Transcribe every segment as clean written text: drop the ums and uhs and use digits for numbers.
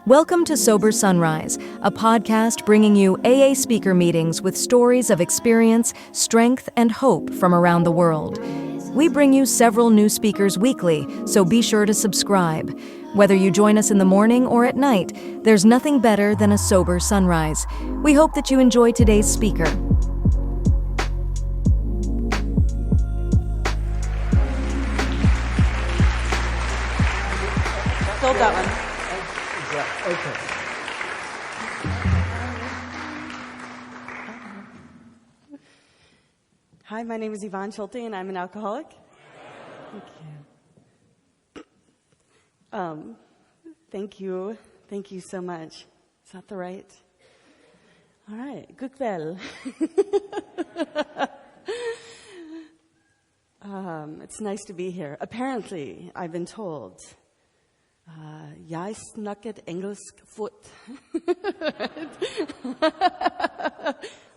Welcome to Sober Sunrise, a podcast bringing you AA speaker meetings with stories of experience, strength, and hope from around the world. We bring you several new speakers weekly, so be sure to subscribe. Whether you join us in the morning or at night, there's nothing better than a sober sunrise. We hope that you enjoy today's speaker. Hold that one. Okay. Hi, my name is Yvonne S, and I'm an alcoholic. Thank you. Thank you. Thank you so much. Is that the right? All right. Gukvel. It's nice to be here. Apparently, I've been told, jeg snakker engelsk fort.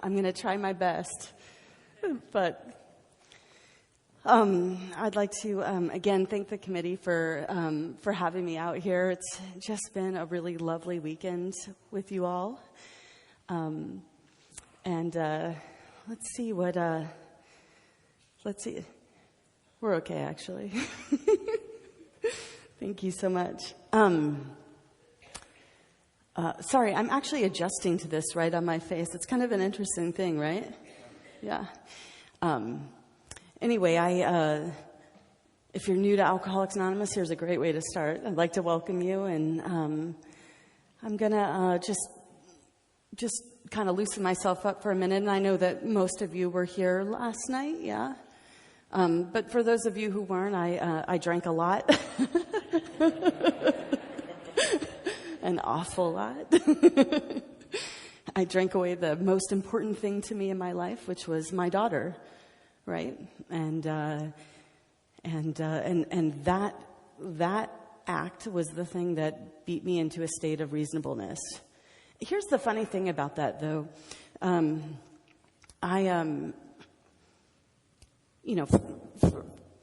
I'm going to try my best. But I'd like to, again, thank the committee for having me out here. It's just been a really lovely weekend with you all. And let's see. We're okay, actually. Thank you so much. Sorry, I'm actually adjusting to this right on my face. It's kind of an interesting thing, right? Yeah. Anyway, if you're new to Alcoholics Anonymous, here's a great way to start. I'd like to welcome you, and I'm gonna just kind of loosen myself up for a minute. And I know that most of you were here last night, yeah. But for those of you who weren't, I drank a lot, an awful lot. I drank away the most important thing to me in my life, which was my daughter, right? And that act was the thing that beat me into a state of reasonableness. Here's the funny thing about that, though.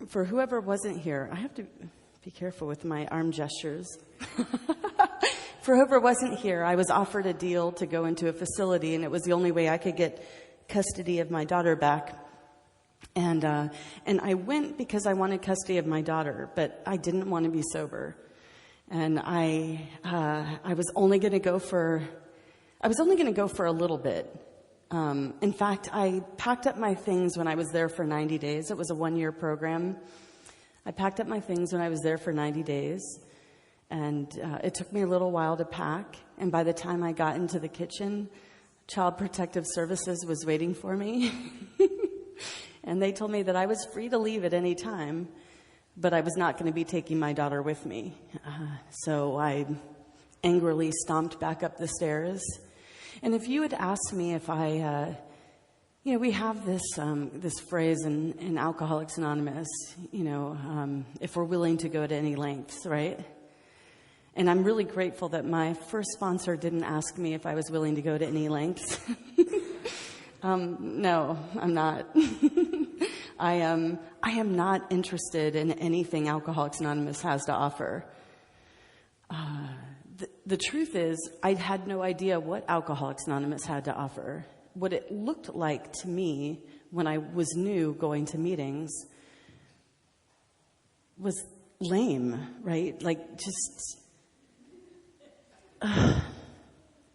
For whoever wasn't here, I have to be careful with my arm gestures. For whoever wasn't here, I was offered a deal to go into a facility, and it was the only way I could get custody of my daughter back. And I went because I wanted custody of my daughter, but I didn't want to be sober. And I was only going to go for a little bit. In fact, I packed up my things when I was there for 90 days. It was a 1-year program. I packed up my things when I was there for 90 days. And it took me a little while to pack. And by the time I got into the kitchen, Child Protective Services was waiting for me. And they told me that I was free to leave at any time, but I was not going to be taking my daughter with me. So I angrily stomped back up the stairs. And if you had asked me if we have this phrase in Alcoholics Anonymous, if we're willing to go to any lengths, right? And I'm really grateful that my first sponsor didn't ask me if I was willing to go to any lengths. No, I'm not. I am not interested in anything Alcoholics Anonymous has to offer. The truth is, I had no idea what Alcoholics Anonymous had to offer. What it looked like to me when I was new going to meetings was lame, right? Like just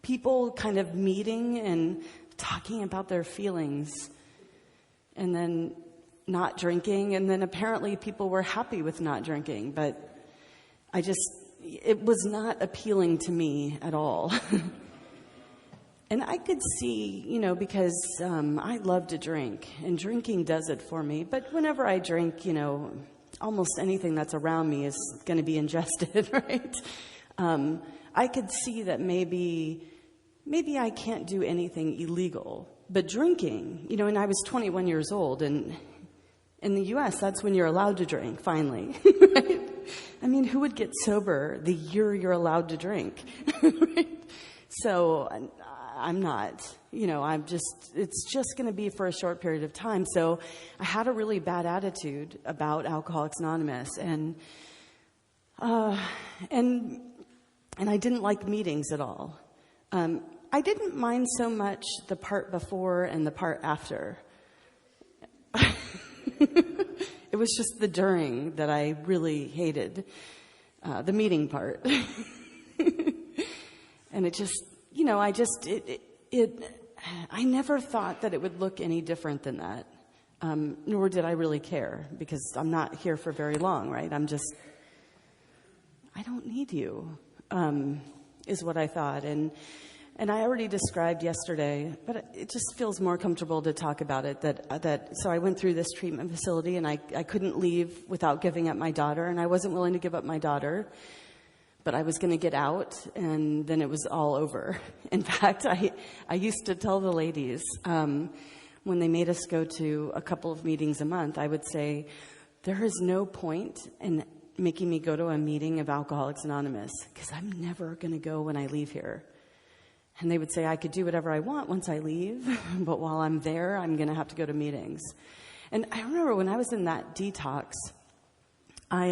people kind of meeting and talking about their feelings and then not drinking. And then apparently people were happy with not drinking, but it was not appealing to me at all. And I could see, because I love to drink, and drinking does it for me. But whenever I drink, almost anything that's around me is going to be ingested, right? I could see that maybe I can't do anything illegal. But drinking, and I was 21 years old, and in the U.S., that's when you're allowed to drink, finally, right? I mean, who would get sober the year you're allowed to drink? Right? So I'm not, it's just going to be for a short period of time. So I had a really bad attitude about Alcoholics Anonymous. And And I didn't like meetings at all. I didn't mind so much the part before and the part after. It was just the during that I really hated, the meeting part. And it just, I never thought that it would look any different than that. Nor did I really care, because I'm not here for very long, right? I don't need you, is what I thought. And I already described yesterday, but it just feels more comfortable to talk about it, so I went through this treatment facility, and I couldn't leave without giving up my daughter, and I wasn't willing to give up my daughter, but I was going to get out, and then it was all over. In fact, I used to tell the ladies, when they made us go to a couple of meetings a month, I would say, there is no point in making me go to a meeting of Alcoholics Anonymous, because I'm never going to go when I leave here. And they would say, I could do whatever I want once I leave, but while I'm there, I'm going to have to go to meetings. And I remember when I was in that detox, I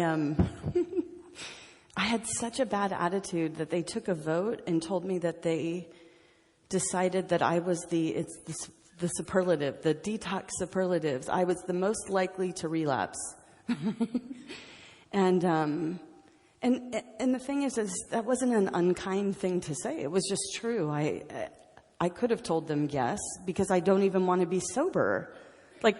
had such a bad attitude that they took a vote and told me that they decided that I was the superlative, the detox superlatives. I was the most likely to relapse. And the thing is that wasn't an unkind thing to say. It was just true. I could have told them yes, because I don't even want to be sober. Like,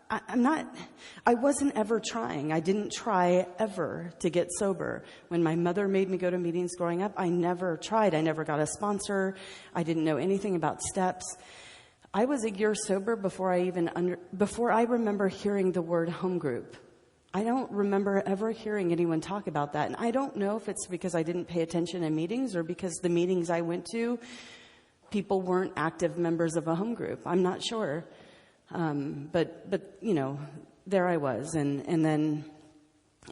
I wasn't ever trying. I didn't try ever to get sober. When my mother made me go to meetings growing up, I never tried. I never got a sponsor. I didn't know anything about steps. I was a year sober before I remember hearing the word home group. I don't remember ever hearing anyone talk about that. And I don't know if it's because I didn't pay attention in meetings, or because the meetings I went to, people weren't active members of a home group. I'm not sure. But there I was. And then,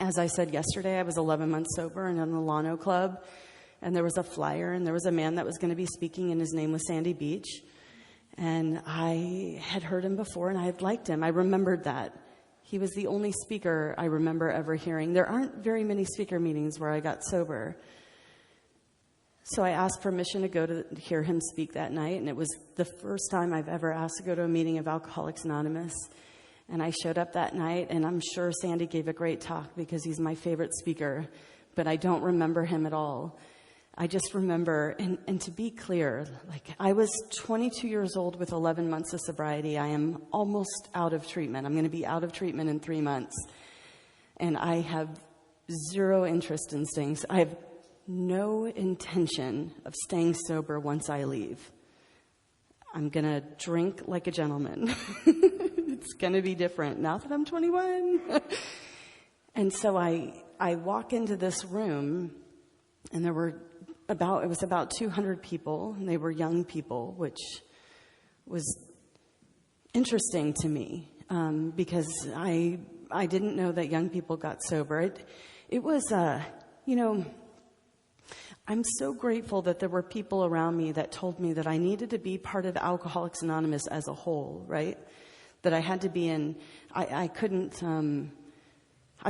as I said yesterday, I was 11 months sober and in the Lano Club. And there was a flyer, and there was a man that was going to be speaking, and his name was Sandy Beach. And I had heard him before, and I had liked him. I remembered that. He was the only speaker I remember ever hearing. There aren't very many speaker meetings where I got sober. So I asked permission to go to hear him speak that night, and it was the first time I've ever asked to go to a meeting of Alcoholics Anonymous. And I showed up that night, and I'm sure Sandy gave a great talk because he's my favorite speaker, but I don't remember him at all. I just remember, and to be clear, like, I was 22 years old with 11 months of sobriety. I am almost out of treatment. I'm going to be out of treatment in 3 months. And I have zero interest in staying. I have no intention of staying sober once I leave. I'm going to drink like a gentleman. It's going to be different now that I'm 21. And so I walk into this room, and it was about 200 people, and they were young people, which was interesting to me, because I didn't know that young people got sober. It was, I'm so grateful that there were people around me that told me that I needed to be part of Alcoholics Anonymous as a whole, right? That I had to be in, I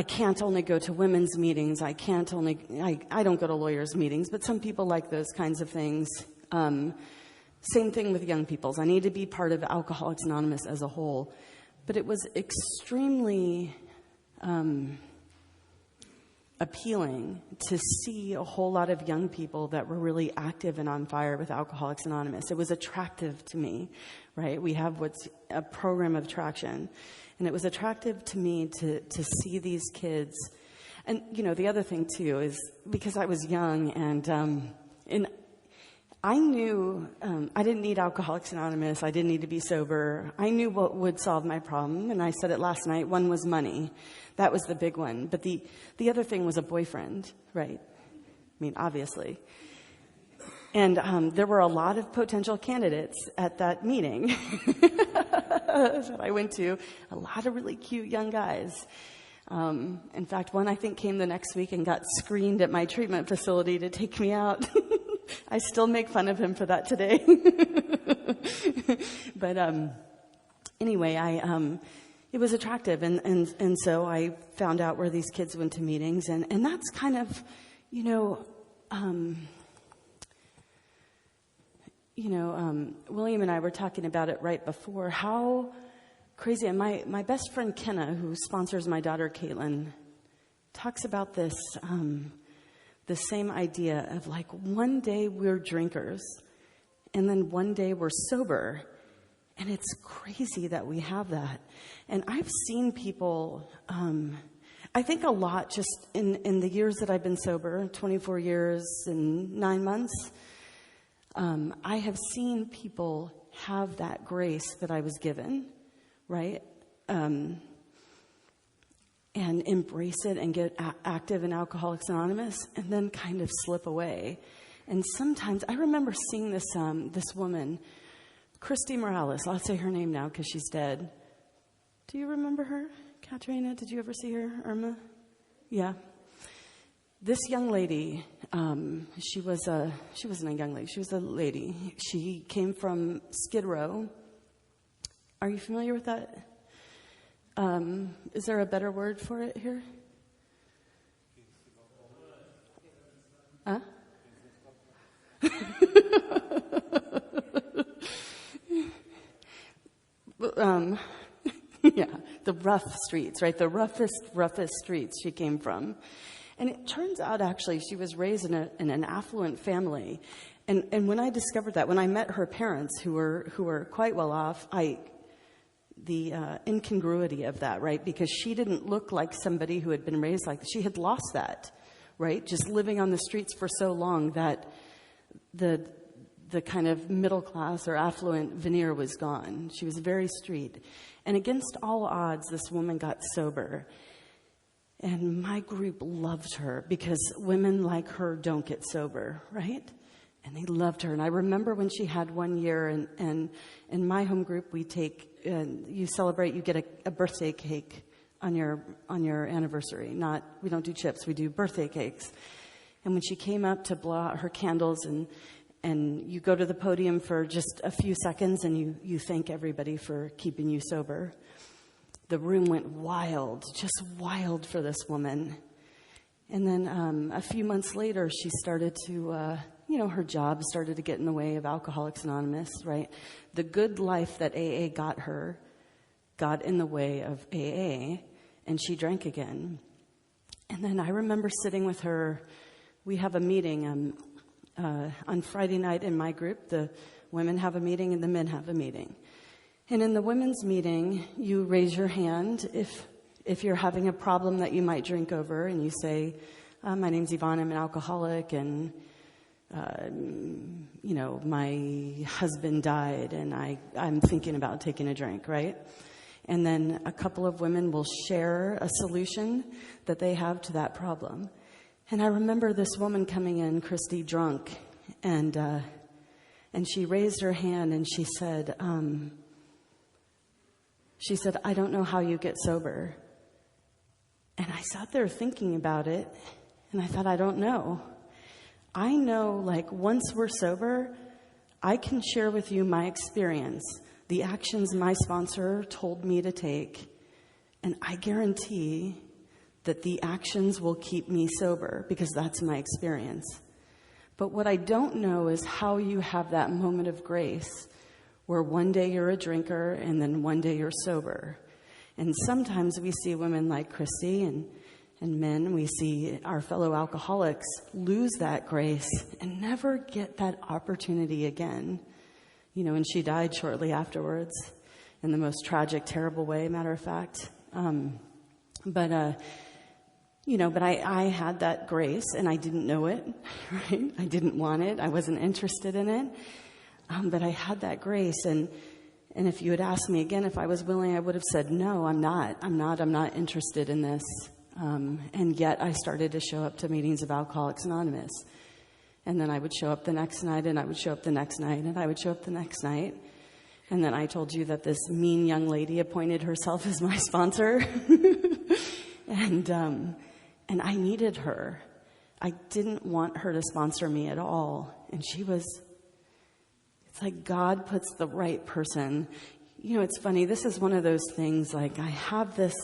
can't only go to women's meetings. I don't go to lawyers' meetings, but some people like those kinds of things. Same thing with young people's. I need to be part of Alcoholics Anonymous as a whole. But it was extremely appealing to see a whole lot of young people that were really active and on fire with Alcoholics Anonymous. It was attractive to me, right? We have what's a program of attraction. And it was attractive to me to see these kids. And, the other thing, too, is because I was young and I knew I didn't need Alcoholics Anonymous. I didn't need to be sober. I knew what would solve my problem. And I said it last night. One was money. That was the big one. But the other thing was a boyfriend, right? I mean, obviously. And there were a lot of potential candidates at that meeting that I went to. A lot of really cute young guys. In fact, one I think came the next week and got screened at my treatment facility to take me out. I still make fun of him for that today. But anyway, it was attractive. And so I found out where these kids went to meetings. And that's kind of, William and I were talking about it right before, how crazy. And my best friend Kenna, who sponsors my daughter Caitlin, talks about this, the same idea of like one day we're drinkers and then one day we're sober. And it's crazy that we have that. And I've seen people, I think a lot just in the years that I've been sober, 24 years and 9 months, I have seen people have that grace that I was given, right? And embrace it and get active in Alcoholics Anonymous and then kind of slip away. And sometimes, I remember seeing this woman, Christy Morales. I'll say her name now because she's dead. Do you remember her? Katrina, did you ever see her? Irma? Yeah. This young lady, she wasn't a young lady, she was a lady. She came from Skid Row. Are you familiar with that? Is there a better word for it here? Huh? Yeah, the rough streets, right? The roughest streets she came from. And it turns out, actually, she was raised in an affluent family. And when I discovered that, when I met her parents, who were quite well off, the incongruity of that, right? Because she didn't look like somebody who had been raised like this. She had lost that, right? Just living on the streets for so long that the kind of middle class or affluent veneer was gone. She was very street. And against all odds, this woman got sober. And my group loved her because women like her don't get sober, right? And they loved her. And I remember when she had 1 year, and in my home group, we take, you celebrate, you get a birthday cake on your anniversary. We don't do chips, we do birthday cakes. And when she came up to blow out her candles, and you go to the podium for just a few seconds and you thank everybody for keeping you sober. The room went wild, just wild for this woman. And then a few months later, she started to, her job started to get in the way of Alcoholics Anonymous, right? The good life that AA got her got in the way of AA, and she drank again. And then I remember sitting with her. We have a meeting on Friday night in my group. The women have a meeting and the men have a meeting. And in the women's meeting, you raise your hand if you're having a problem that you might drink over, and you say, my name's Yvonne, I'm an alcoholic, and, my husband died, and I'm thinking about taking a drink, right? And then a couple of women will share a solution that they have to that problem. And I remember this woman coming in, Christy, drunk, and she raised her hand and she said, I don't know how you get sober. And I sat there thinking about it, and I thought, I don't know. I know, once we're sober, I can share with you my experience, the actions my sponsor told me to take, and I guarantee that the actions will keep me sober, because that's my experience. But what I don't know is how you have that moment of grace where one day you're a drinker and then one day you're sober. And sometimes we see women like Christy and men, we see our fellow alcoholics lose that grace and never get that opportunity again. And she died shortly afterwards in the most tragic, terrible way, matter of fact. But I had that grace, and I didn't know it, right? I didn't want it. I wasn't interested in it. But I had that grace, and if you had asked me again if I was willing, I would have said, no, I'm not interested in this. And yet I started to show up to meetings of Alcoholics Anonymous. And then I would show up the next night, and I would show up the next night, and I would show up the next night. And then I told you that this mean young lady appointed herself as my sponsor. And I needed her. I didn't want her to sponsor me at all. And it's like God puts the right person. it's funny. This is one of those things, like, I have this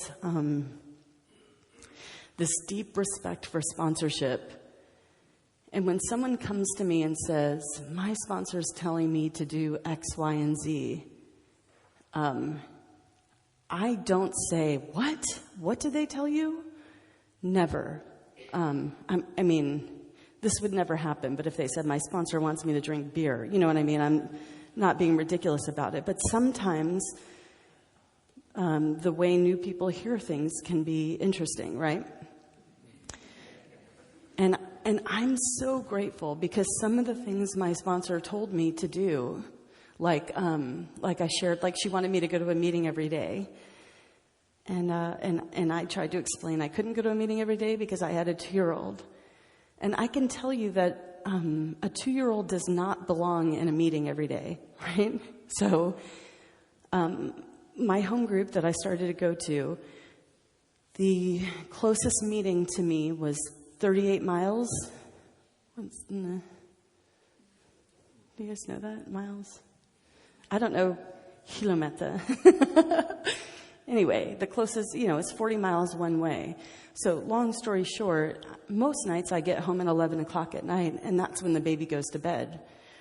this deep respect for sponsorship. And when someone comes to me and says, my sponsor's telling me to do X, Y, and Z, I don't say, what? What did they tell you? Never. I mean, this would never happen, but if they said, my sponsor wants me to drink beer, you know what I mean? I'm not being ridiculous about it. But sometimes the way new people hear things can be interesting, right? And I'm so grateful, because some of the things my sponsor told me to do, like I shared, like she wanted me to go to a meeting every day. And I tried to explain I couldn't go to a meeting every day because I had a 2-year-old. And I can tell you that a 2-year-old does not belong in a meeting every day, right? So my home group that I started to go to, the closest meeting to me was 38 miles. Do you guys know that? Miles? I don't know. Kilometer. Anyway, the closest, it's 40 miles one way. So long story short, most nights I get home at 11 o'clock at night, and that's when the baby goes to bed,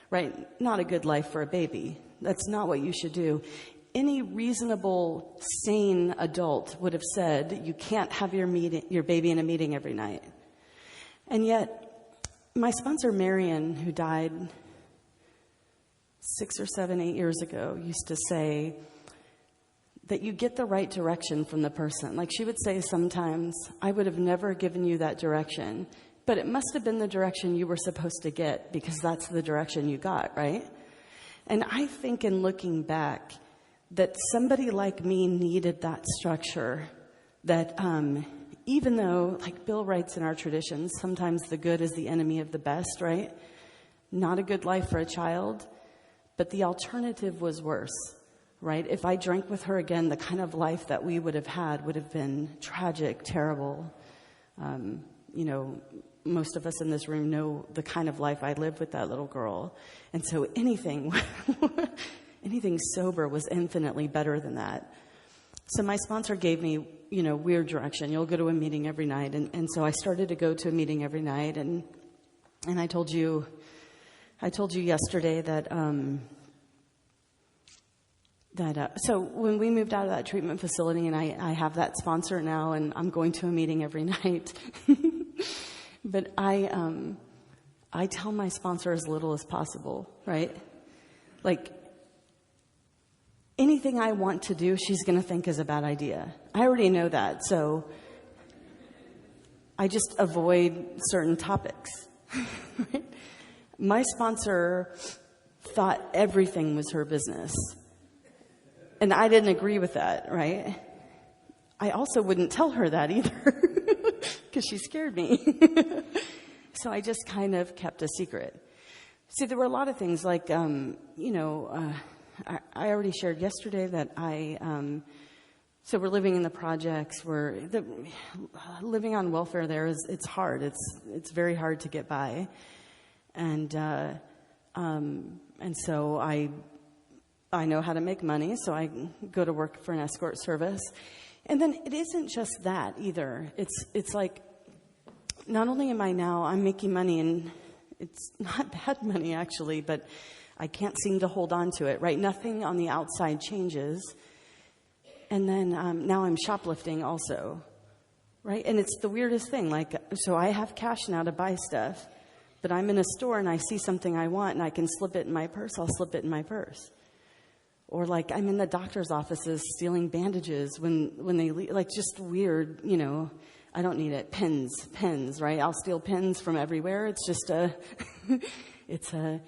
right? Not a good life for a baby. That's not what you should do. Any reasonable, sane adult would have said, you can't have your baby in a meeting every night. And yet, my sponsor, Marion, who died 6 or 7, 8 years ago, used to say that you get the right direction from the person. Like, she would say sometimes, I would have never given you that direction, but it must have been the direction you were supposed to get, because that's the direction you got, right? And I think, in looking back, that somebody like me needed that structure, that even though, like Bill writes in our traditions, sometimes the good is the enemy of the best, right? Not a good life for a child, but the alternative was worse, right? If I drank with her again, the kind of life that we would have had would have been tragic, terrible. Most of us in this room know the kind of life I lived with that little girl. And so anything sober was infinitely better than that. So my sponsor gave me, weird direction. You'll go to a meeting every night. And so I started to go to a meeting every night. And I told you yesterday that, so when we moved out of that treatment facility, and I have that sponsor now, and I'm going to a meeting every night. But I tell my sponsor as little as possible, right? Like, anything I want to do, she's going to think is a bad idea. I already know that, so I just avoid certain topics. Right? My sponsor thought everything was her business, and I didn't agree with that, right? I also wouldn't tell her that either, because she scared me. So I just kind of kept a secret. See, there were a lot of things like, I already shared yesterday that so we're living in the projects. Living on welfare there it's hard. It's very hard to get by, and so I know how to make money. So I go to work for an escort service, and then it isn't just that either. It's like, not only I'm making money, and it's not bad money actually, but I can't seem to hold on to it, right? Nothing on the outside changes. And then now I'm shoplifting also, right? And it's the weirdest thing. Like, so I have cash now to buy stuff, but I'm in a store and I see something I want and I can slip it in my purse. I'll slip it in my purse. Or like I'm in the doctor's offices stealing bandages when they leave, like just weird, I don't need it. Pens, right? I'll steal pens from everywhere. It's just it's a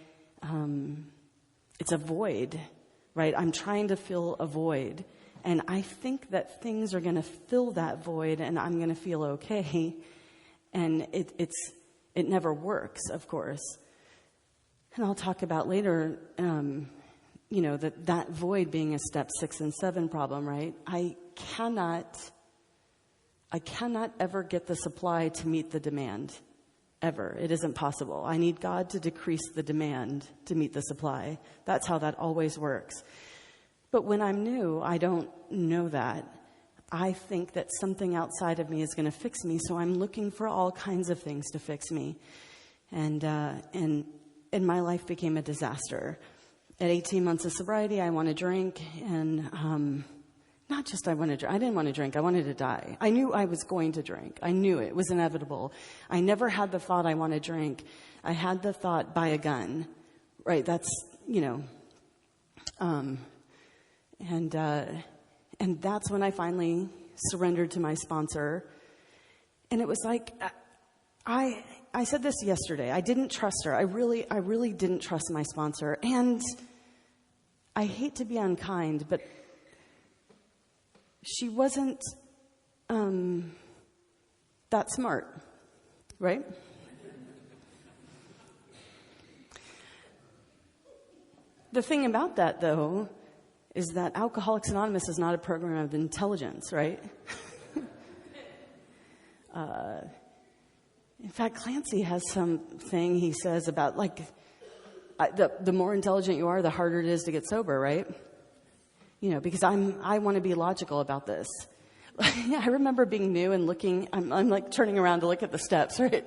void, right? I'm trying to fill a void. And I think that things are going to fill that void and I'm going to feel okay. And it never works, of course. And I'll talk about later, that void being a step 6 and 7 problem, right? I cannot ever get the supply to meet the demand. Ever. It isn't possible. I need God to decrease the demand to meet the supply. That's how that always works. But when I'm new, I don't know that. I think that something outside of me is going to fix me, so I'm looking for all kinds of things to fix me. And my life became a disaster. At 18 months of sobriety, I want to drink, and not just I didn't want to drink, I wanted to die. I knew I was going to drink. I knew it was inevitable. I never had the thought I want to drink. I had the thought, buy a gun. Right, that's, and that's when I finally surrendered to my sponsor. And it was like, I said this yesterday. I didn't trust her. I really didn't trust my sponsor. And I hate to be unkind, but she wasn't that smart, right? The thing about that, though, is that Alcoholics Anonymous is not a program of intelligence, right? In fact, Clancy has something he says about, like, the more intelligent you are, the harder it is to get sober, right? Because I want to be logical about this. I remember being new and looking, I'm like turning around to look at the steps, right?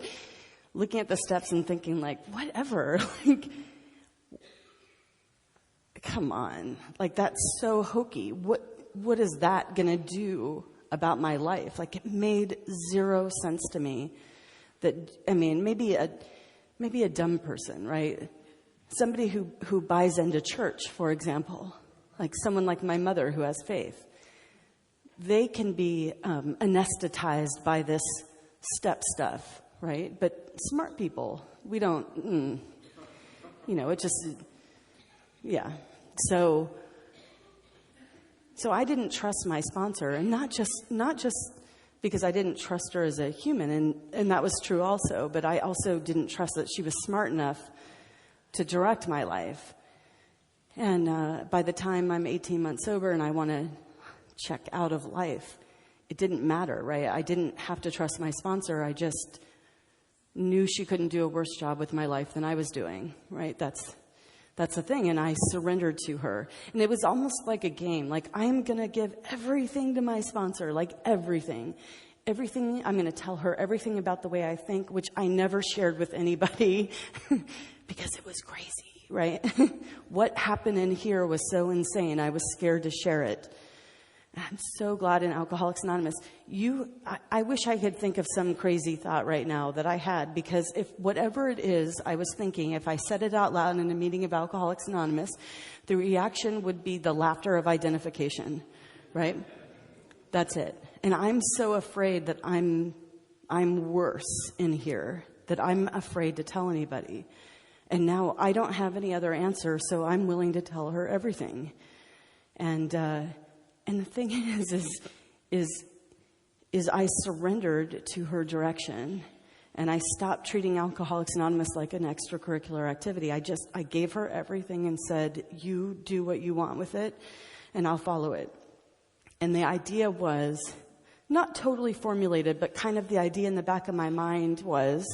Looking at the steps and thinking, like, whatever, like, come on, like, that's so hokey. What is that going to do about my life? Like, it made zero sense to me. Maybe a dumb person, right? Somebody who buys into church, for example, like someone like my mother who has faith. They can be anesthetized by this step stuff, right? But smart people, we don't, it just, yeah. So I didn't trust my sponsor, and not just because I didn't trust her as a human, and that was true also, but I also didn't trust that she was smart enough to direct my life. And by the time I'm 18 months sober and I want to check out of life, it didn't matter, right? I didn't have to trust my sponsor. I just knew she couldn't do a worse job with my life than I was doing, right? That's the thing. And I surrendered to her. And it was almost like a game. Like, I'm going to give everything to my sponsor, like everything. Everything, I'm going to tell her everything about the way I think, which I never shared with anybody because it was crazy, right? What happened in here was so insane. I was scared to share it. I'm so glad in Alcoholics Anonymous. I wish I could think of some crazy thought right now that I had, because if whatever it is I was thinking, if I said it out loud in a meeting of Alcoholics Anonymous, the reaction would be the laughter of identification, right? That's it. And I'm so afraid that I'm worse in here, that I'm afraid to tell anybody. And now I don't have any other answer, so I'm willing to tell her everything. And the thing is I surrendered to her direction, and I stopped treating Alcoholics Anonymous like an extracurricular activity. I gave her everything and said, you do what you want with it, and I'll follow it. And the idea was not totally formulated, but kind of the idea in the back of my mind was,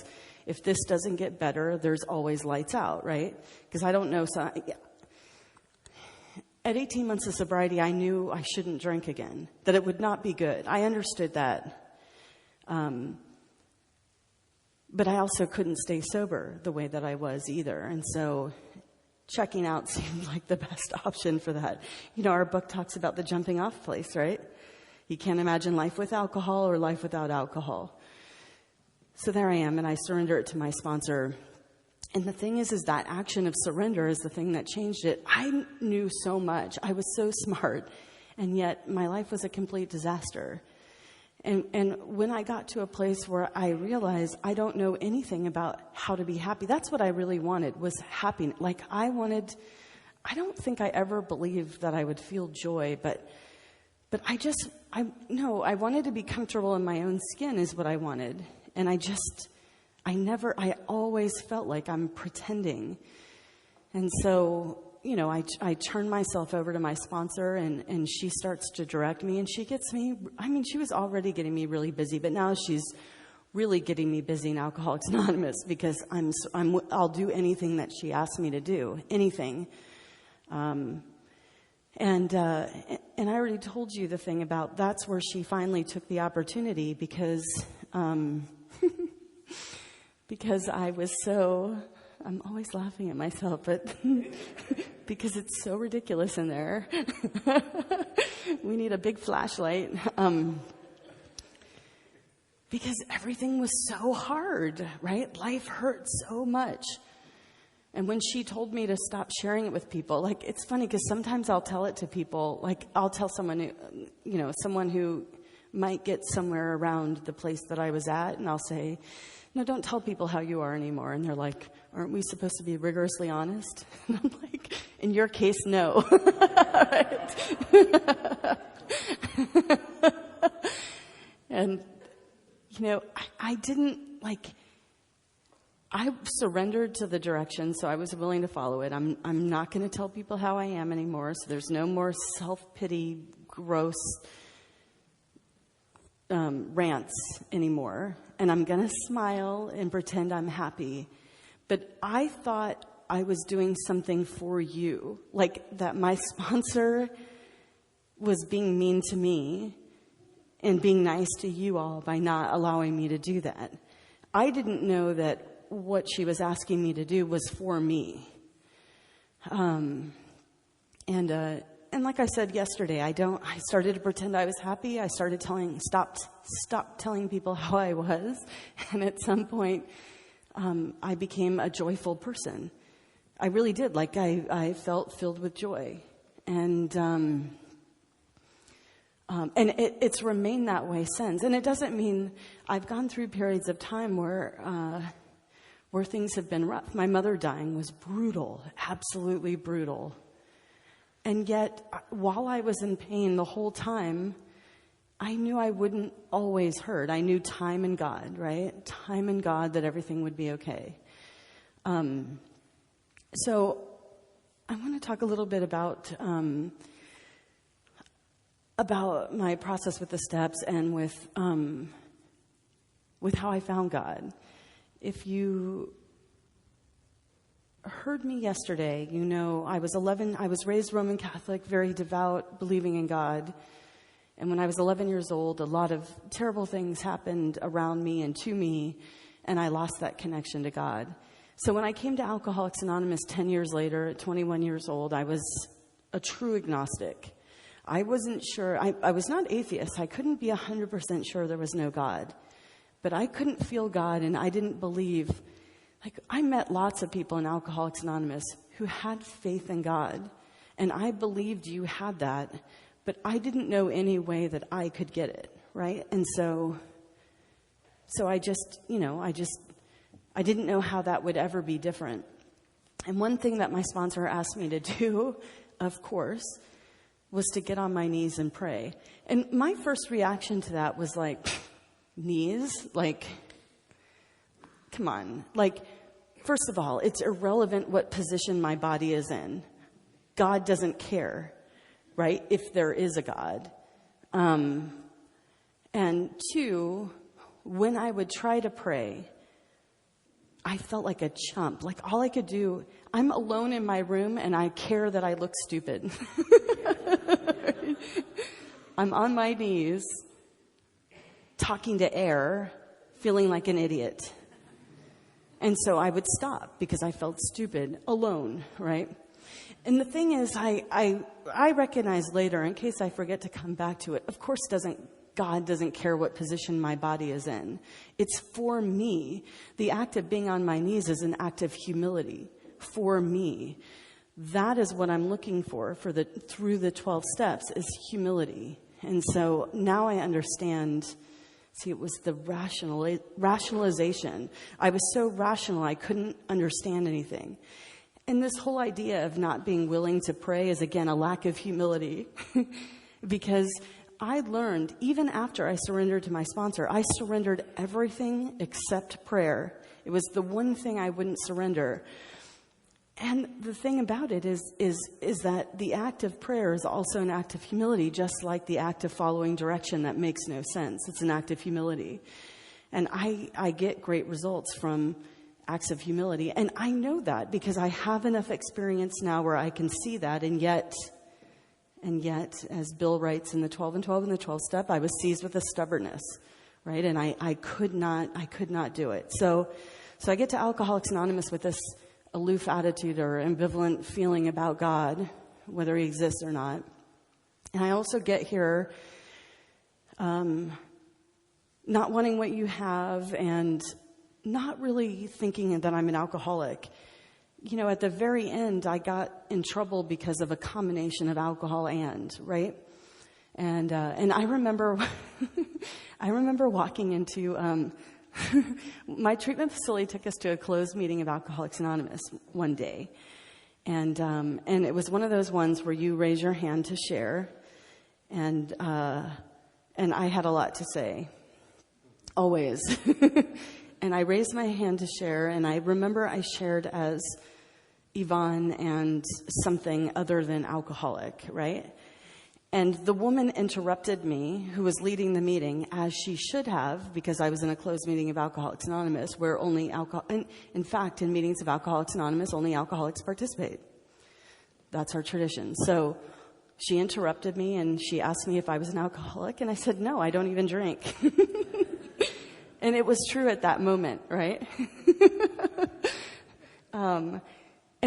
if this doesn't get better, there's always lights out, right? Because I don't know. At 18 months of sobriety, I knew I shouldn't drink again, that it would not be good. I understood that. But I also couldn't stay sober the way that I was either. And so checking out seemed like the best option for that. Our book talks about the jumping off place, right? You can't imagine life with alcohol or life without alcohol. So there I am, and I surrender it to my sponsor. And the thing is that action of surrender is the thing that changed it. I knew so much. I was so smart. And yet my life was a complete disaster. And when I got to a place where I realized I don't know anything about how to be happy, that's what I really wanted, was happiness. Like, I don't think I ever believed that I would feel joy, but I wanted to be comfortable in my own skin is what I wanted. And I always felt like I'm pretending. And so, I turn myself over to my sponsor, and she starts to direct me, and she gets me, she was already getting me really busy, but now she's really getting me busy in Alcoholics Anonymous, because I'll do anything that she asks me to do, anything. And I already told you the thing about that's where she finally took the opportunity because because I was so, I'm always laughing at myself, but because it's so ridiculous in there. We need a big flashlight. Because everything was so hard, right? Life hurt so much. And when she told me to stop sharing it with people, like, it's funny because sometimes I'll tell it to people, like, I'll tell someone who, someone who might get somewhere around the place that I was at, and I'll say, no, don't tell people how you are anymore. And they're like, aren't we supposed to be rigorously honest? And I'm like, in your case, no. And, I didn't, I surrendered to the direction, so I was willing to follow it. I'm not going to tell people how I am anymore, so there's no more self-pity, gross rants anymore. And I'm going to smile and pretend I'm happy. But I thought I was doing something for you, like that my sponsor was being mean to me and being nice to you all by not allowing me to do that. I didn't know that what she was asking me to do was for me. And like I said yesterday, I started to pretend I was happy. I started stopped telling people how I was. And at some point, I became a joyful person. I really did. I felt filled with joy. And it's remained that way since. And it doesn't mean I've gone through periods of time where things have been rough. My mother dying was brutal, absolutely brutal. And yet, while I was in pain the whole time, I knew I wouldn't always hurt. I knew time and God, right? Time and God that everything would be okay. So I want to talk a little bit about my process with the steps and with how I found God. If you heard me yesterday, I was 11. I was raised Roman Catholic, very devout, believing in God. And when I was 11 years old, a lot of terrible things happened around me and to me, and I lost that connection to God. So when I came to Alcoholics Anonymous 10 years later, at 21 years old, I was a true agnostic. I wasn't sure. I was not atheist. I couldn't be 100% sure there was no God. But I couldn't feel God, and I didn't believe. I met lots of people in Alcoholics Anonymous who had faith in God, and I believed you had that, but I didn't know any way that I could get it, right? And so I just, I didn't know how that would ever be different. And one thing that my sponsor asked me to do, of course, was to get on my knees and pray. And my first reaction to that was knees? Come on. First of all, it's irrelevant what position my body is in. God doesn't care, right? If there is a God. And two, when I would try to pray, I felt like a chump. All I could do, I'm alone in my room and I care that I look stupid. I'm on my knees, talking to air, feeling like an idiot. And so I would stop because I felt stupid, alone, right? And the thing is, I recognize later, in case I forget to come back to it, of course God doesn't care what position my body is in. It's for me. The act of being on my knees is an act of humility for me. That is what I'm looking for through the 12 steps is humility. And so now I understand. See, it was the rationalization. I was so rational, I couldn't understand anything. And this whole idea of not being willing to pray is, again, a lack of humility. Because I learned, even after I surrendered to my sponsor, I surrendered everything except prayer. It was the one thing I wouldn't surrender. And the thing about it is that the act of prayer is also an act of humility, just like the act of following direction that makes no sense. It's an act of humility. And I get great results from acts of humility. And I know that because I have enough experience now where I can see that, and yet And yet, as Bill writes in the 12 and 12 and the 12 step, I was seized with a stubbornness, right? And I could not do it. So I get to Alcoholics Anonymous with this aloof attitude or ambivalent feeling about God, whether he exists or not. And I also get here not wanting what you have and not really thinking that I'm an alcoholic. You know, at the very end, I got in trouble because of a combination of alcohol right? And I remember, I remember walking into, my treatment facility took us to a closed meeting of Alcoholics Anonymous one day. And it was one of those ones where you raise your hand to share. And I had a lot to say. Always. And I raised my hand to share, and I remember I shared as Yvonne and something other than alcoholic, right? And the woman interrupted me, who was leading the meeting, as she should have, because I was in a closed meeting of Alcoholics Anonymous, where only in fact, in meetings of Alcoholics Anonymous, only alcoholics participate. That's our tradition. So she interrupted me, and she asked me if I was an alcoholic, and I said, no, I don't even drink. And it was true at that moment, right? And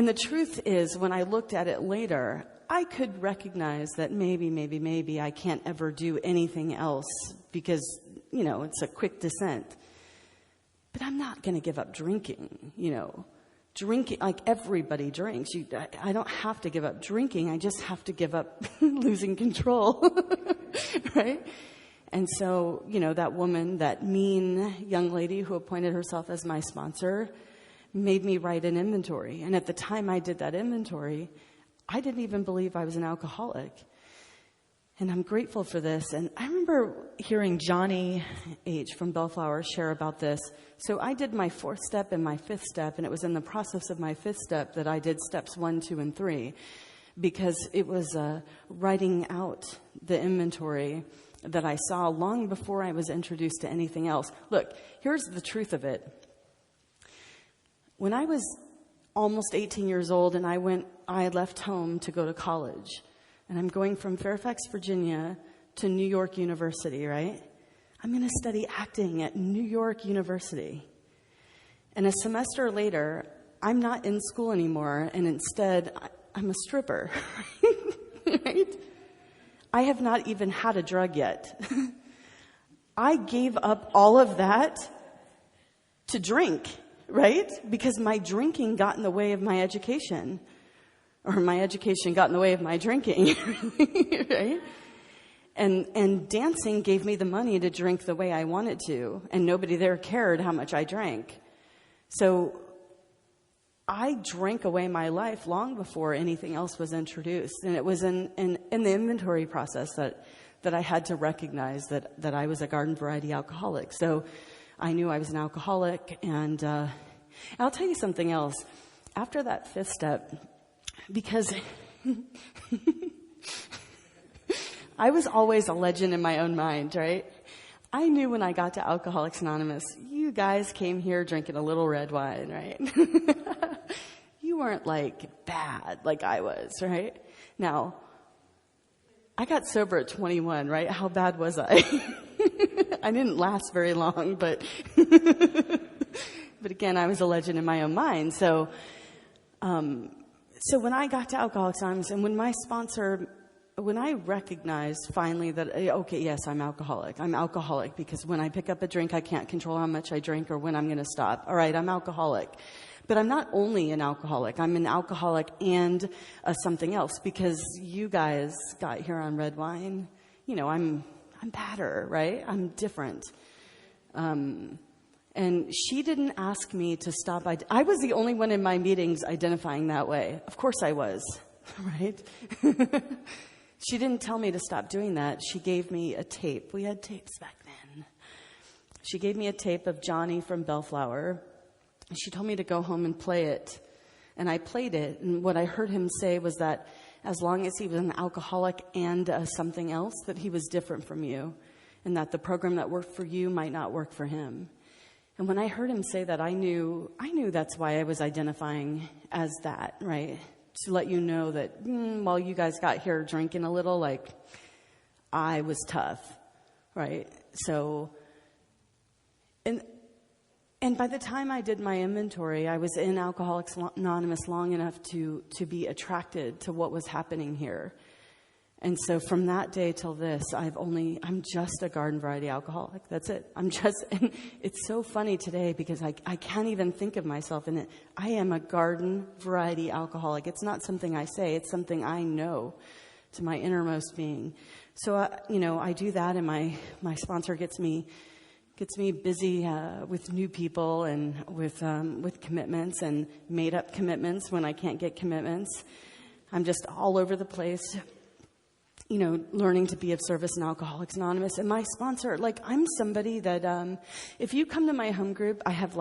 the truth is, when I looked at it later, I could recognize that maybe I can't ever do anything else because, you know, it's a quick descent. But I'm not going to give up drinking, you know. Drinking, like everybody drinks. I don't have to give up drinking. I just have to give up losing control, right? And so, you know, that woman, that mean young lady who appointed herself as my sponsor, made me write an inventory. And at the time I did that inventory, I didn't even believe I was an alcoholic. And I'm grateful for this. And I remember hearing Johnny H. from Bellflower share about this. So I did my 4th step and my 5th step, and it was in the process of my 5th step that I did steps 1, 2, and 3, because it was writing out the inventory that I saw long before I was introduced to anything else. Look, here's the truth of it. When I was almost 18 years old and I left home to go to college, and I'm going from Fairfax, Virginia to New York University, right? I'm going to study acting at New York University. And a semester later, I'm not in school anymore, and instead, I'm a stripper, right? I have not even had a drug yet. I gave up all of that to drink, right? Because my drinking got in the way of my education. Or my education got in the way of my drinking, right? And dancing gave me the money to drink the way I wanted to, and nobody there cared how much I drank. So I drank away my life long before anything else was introduced. And it was in the inventory process that I had to recognize that I was a garden variety alcoholic. So I knew I was an alcoholic. And I'll tell you something else. After that 5th step, because I was always a legend in my own mind, right? I knew when I got to Alcoholics Anonymous, you guys came here drinking a little red wine, right? You weren't like bad like I was, right? Now, I got sober at 21, right? How bad was I? I didn't last very long, but again, I was a legend in my own mind. So when I got to Alcoholics Anonymous, and when I recognized finally that, okay, yes, I'm alcoholic because when I pick up a drink, I can't control how much I drink or when I'm going to stop. All right, I'm alcoholic. But I'm not only an alcoholic. I'm an alcoholic and something else, because you guys got here on red wine. You know, I'm badder, right? I'm different. And she didn't ask me to stop. I was the only one in my meetings identifying that way. Of course I was, right? She didn't tell me to stop doing that. She gave me a tape. We had tapes back then. She gave me a tape of Johnny from Bellflower. She told me to go home and play it. And I played it. And what I heard him say was that as long as he was an alcoholic and something else, that he was different from you. And that the program that worked for you might not work for him. And when I heard him say that, I knew that's why I was identifying as that, right? to let you know that while you guys got here drinking a little, like, I was tough, right? So, and by the time I did my inventory, I was in Alcoholics Anonymous long enough to be attracted to what was happening here. And so from that day till this, I'm just a garden variety alcoholic. That's it. And it's so funny today because I can't even think of myself in it. I am a garden variety alcoholic. It's not something I say. It's something I know to my innermost being. So, I do that, and my sponsor gets me busy with new people and with commitments and made up commitments when I can't get commitments. I'm just all over the place, learning to be of service in Alcoholics Anonymous. And my sponsor, I'm somebody that if you come to my home group, I have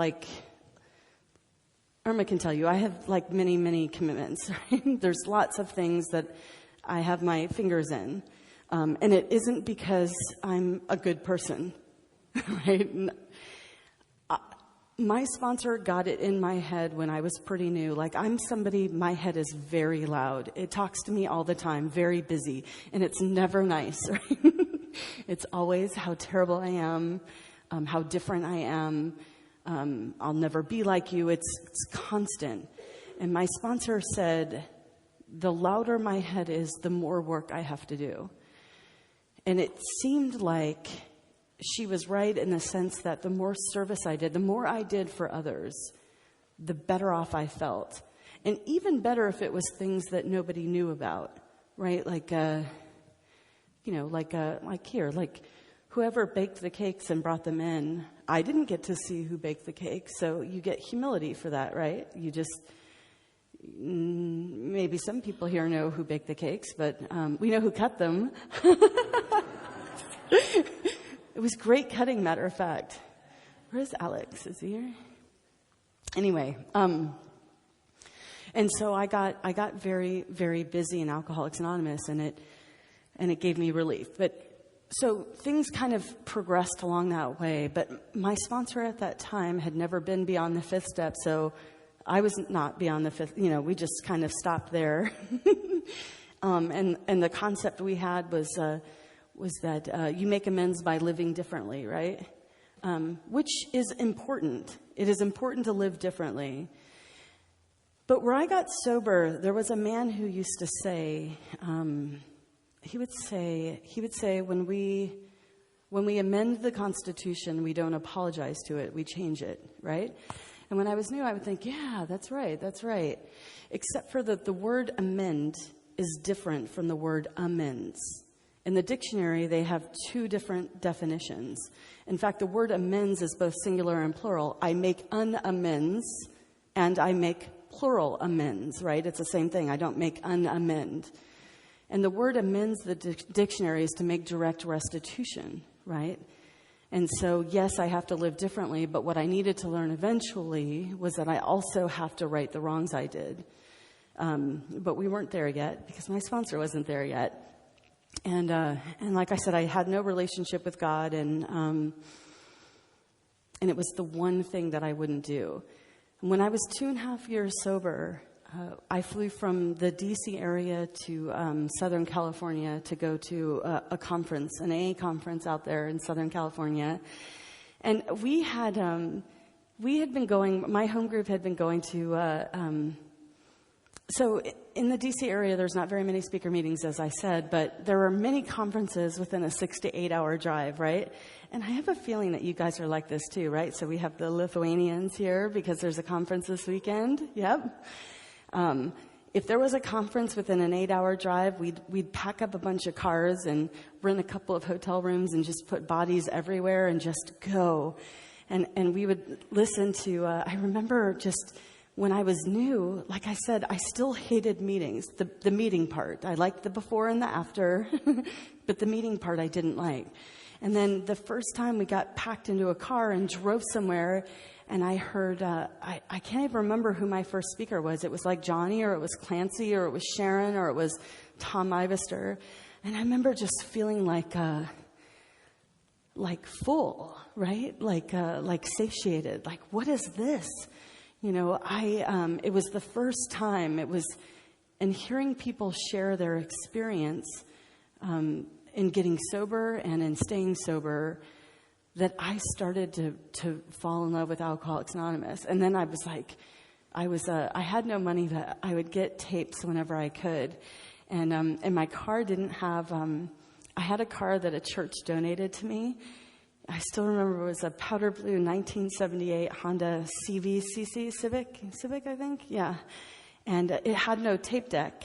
Irma can tell you, I have many, many commitments. Right? There's lots of things that I have my fingers in. And it isn't because I'm a good person. Right? My sponsor got it in my head when I was pretty new. I'm somebody, my head is very loud. It talks to me all the time, very busy. And it's never nice, right? It's always how terrible I am, how different I am. I'll never be like you. It's constant. And my sponsor said, the louder my head is, the more work I have to do. And it seemed like she was right in the sense that the more service I did, the more I did for others, the better off I felt. And even better if it was things that nobody knew about, right? Whoever baked the cakes and brought them in, I didn't get to see who baked the cakes, so you get humility for that, right? You just, maybe some people here know who baked the cakes, but we know who cut them. It was great cutting, matter of fact. Where's Alex? Is he here? Anyway, and so I got very, very busy in Alcoholics Anonymous, and it gave me relief. But so things kind of progressed along that way. But my sponsor at that time had never been beyond the fifth step, so I was not beyond the fifth. We just kind of stopped there. And the concept we had was that you make amends by living differently, right? Which is important. It is important to live differently. But where I got sober, there was a man who used to say, he would say, when we amend the Constitution, we don't apologize to it, we change it, right? And when I was new, I would think, yeah, that's right. Except for that the word amend is different from the word amends. In the dictionary, they have two different definitions. In fact, the word amends is both singular and plural. I make an amends, and I make plural amends, right? It's the same thing. I don't make an amend. And the word amends, the dictionary, is to make direct restitution, right? And so, yes, I have to live differently, but what I needed to learn eventually was that I also have to right the wrongs I did. But we weren't there yet, because my sponsor wasn't there yet. And like I said, I had no relationship with God, and it was the one thing that I wouldn't do. And when I was 2.5 years sober, I flew from the D.C. area to Southern California to go to a conference, an AA conference out there in Southern California. And we had been going, my home group had been going to, so in the D.C. area, there's not very many speaker meetings, as I said, but there are many conferences within a 6 to 8 hour drive, right? And I have a feeling that you guys are like this too, right? So we have the Lithuanians here because there's a conference this weekend. Yep. If there was a conference within an 8 hour drive, we'd pack up a bunch of cars and rent a couple of hotel rooms and just put bodies everywhere and just go. And we would listen to, I remember just when I was new, like I said, I still hated meetings, the meeting part. I liked the before and the after, but the meeting part I didn't like. And then the first time we got packed into a car and drove somewhere, and I heard, I can't even remember who my first speaker was. It was like Johnny, or it was Clancy, or it was Sharon, or it was Tom Ivester. And I remember just feeling like full, right? Like satiated. Like, what is this? It was the first time. It was hearing people share their experience in getting sober and in staying sober, that I started to fall in love with Alcoholics Anonymous. And then I was like, I had no money, that I would get tapes whenever I could. And my car didn't have, I had a car that a church donated to me. I still remember it was a powder blue 1978 Honda CC Civic, I think. Yeah. And it had no tape deck.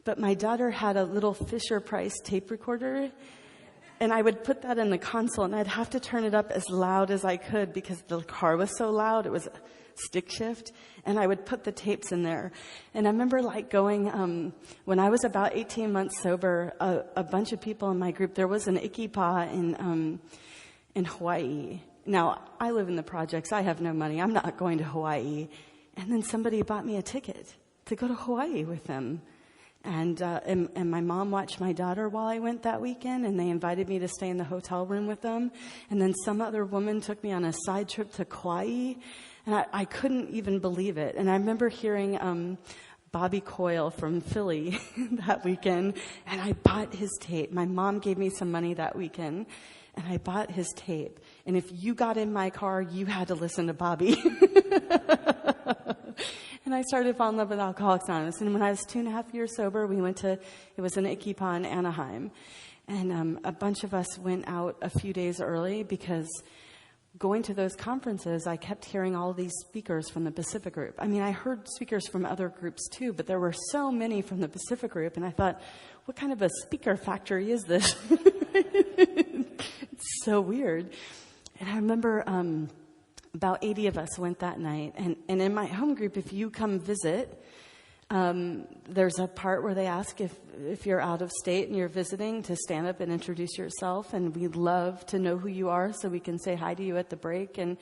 But my daughter had a little Fisher-Price tape recorder. And I would put that in the console, and I'd have to turn it up as loud as I could because the car was so loud. It was stick shift. And I would put the tapes in there. And I remember like going, when I was about 18 months sober, a bunch of people in my group, there was an Ikipa in Hawaii. Now, I live in the projects. I have no money. I'm not going to Hawaii. And then somebody bought me a ticket to go to Hawaii with them. And my mom watched my daughter while I went that weekend, and they invited me to stay in the hotel room with them. And then some other woman took me on a side trip to Kauai, and I couldn't even believe it. And I remember hearing Bobby Coyle from Philly that weekend, and I bought his tape. My mom gave me some money that weekend, and I bought his tape. And if you got in my car, you had to listen to Bobby. And I started to fall in love with Alcoholics Anonymous. And when I was 2.5 years sober, we went to, it was an Ikipa in Anaheim. And a bunch of us went out a few days early because going to those conferences, I kept hearing all these speakers from the Pacific Group. I mean, I heard speakers from other groups too, but there were so many from the Pacific Group. And I thought, what kind of a speaker factory is this? It's so weird. And I remember about 80 of us went that night. And in my home group, if you come visit, there's a part where they ask if you're out of state and you're visiting to stand up and introduce yourself. And we'd love to know who you are so we can say hi to you at the break. And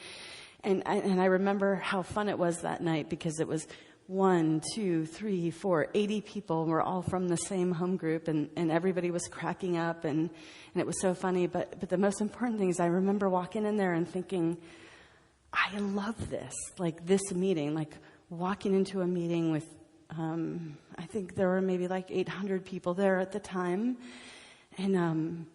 I remember how fun it was that night because it was 1, 2, 3, 4, 80 people. We're all from the same home group, and everybody was cracking up, and it was so funny. But the most important thing is I remember walking in there and thinking, I love this, like this meeting, like walking into a meeting with, I think there were maybe like 800 people there at the time. And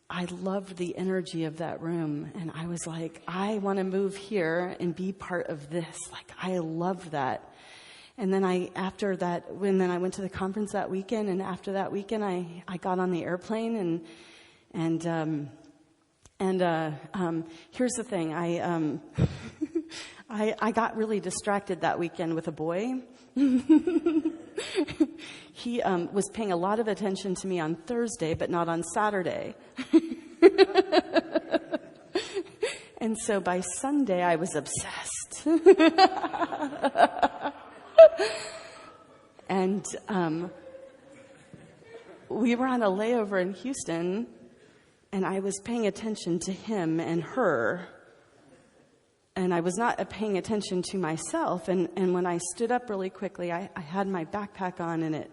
I loved the energy of that room. And I was like, I want to move here and be part of this. Like, I love that. And then after that, I went to the conference that weekend. And after that weekend, I got on the airplane and here's the thing. I got really distracted that weekend with a boy. He was paying a lot of attention to me on Thursday, but not on Saturday. And so by Sunday, I was obsessed. And we were on a layover in Houston, and I was paying attention to him and her. And I was not paying attention to myself. And when I stood up really quickly, I had my backpack on, and it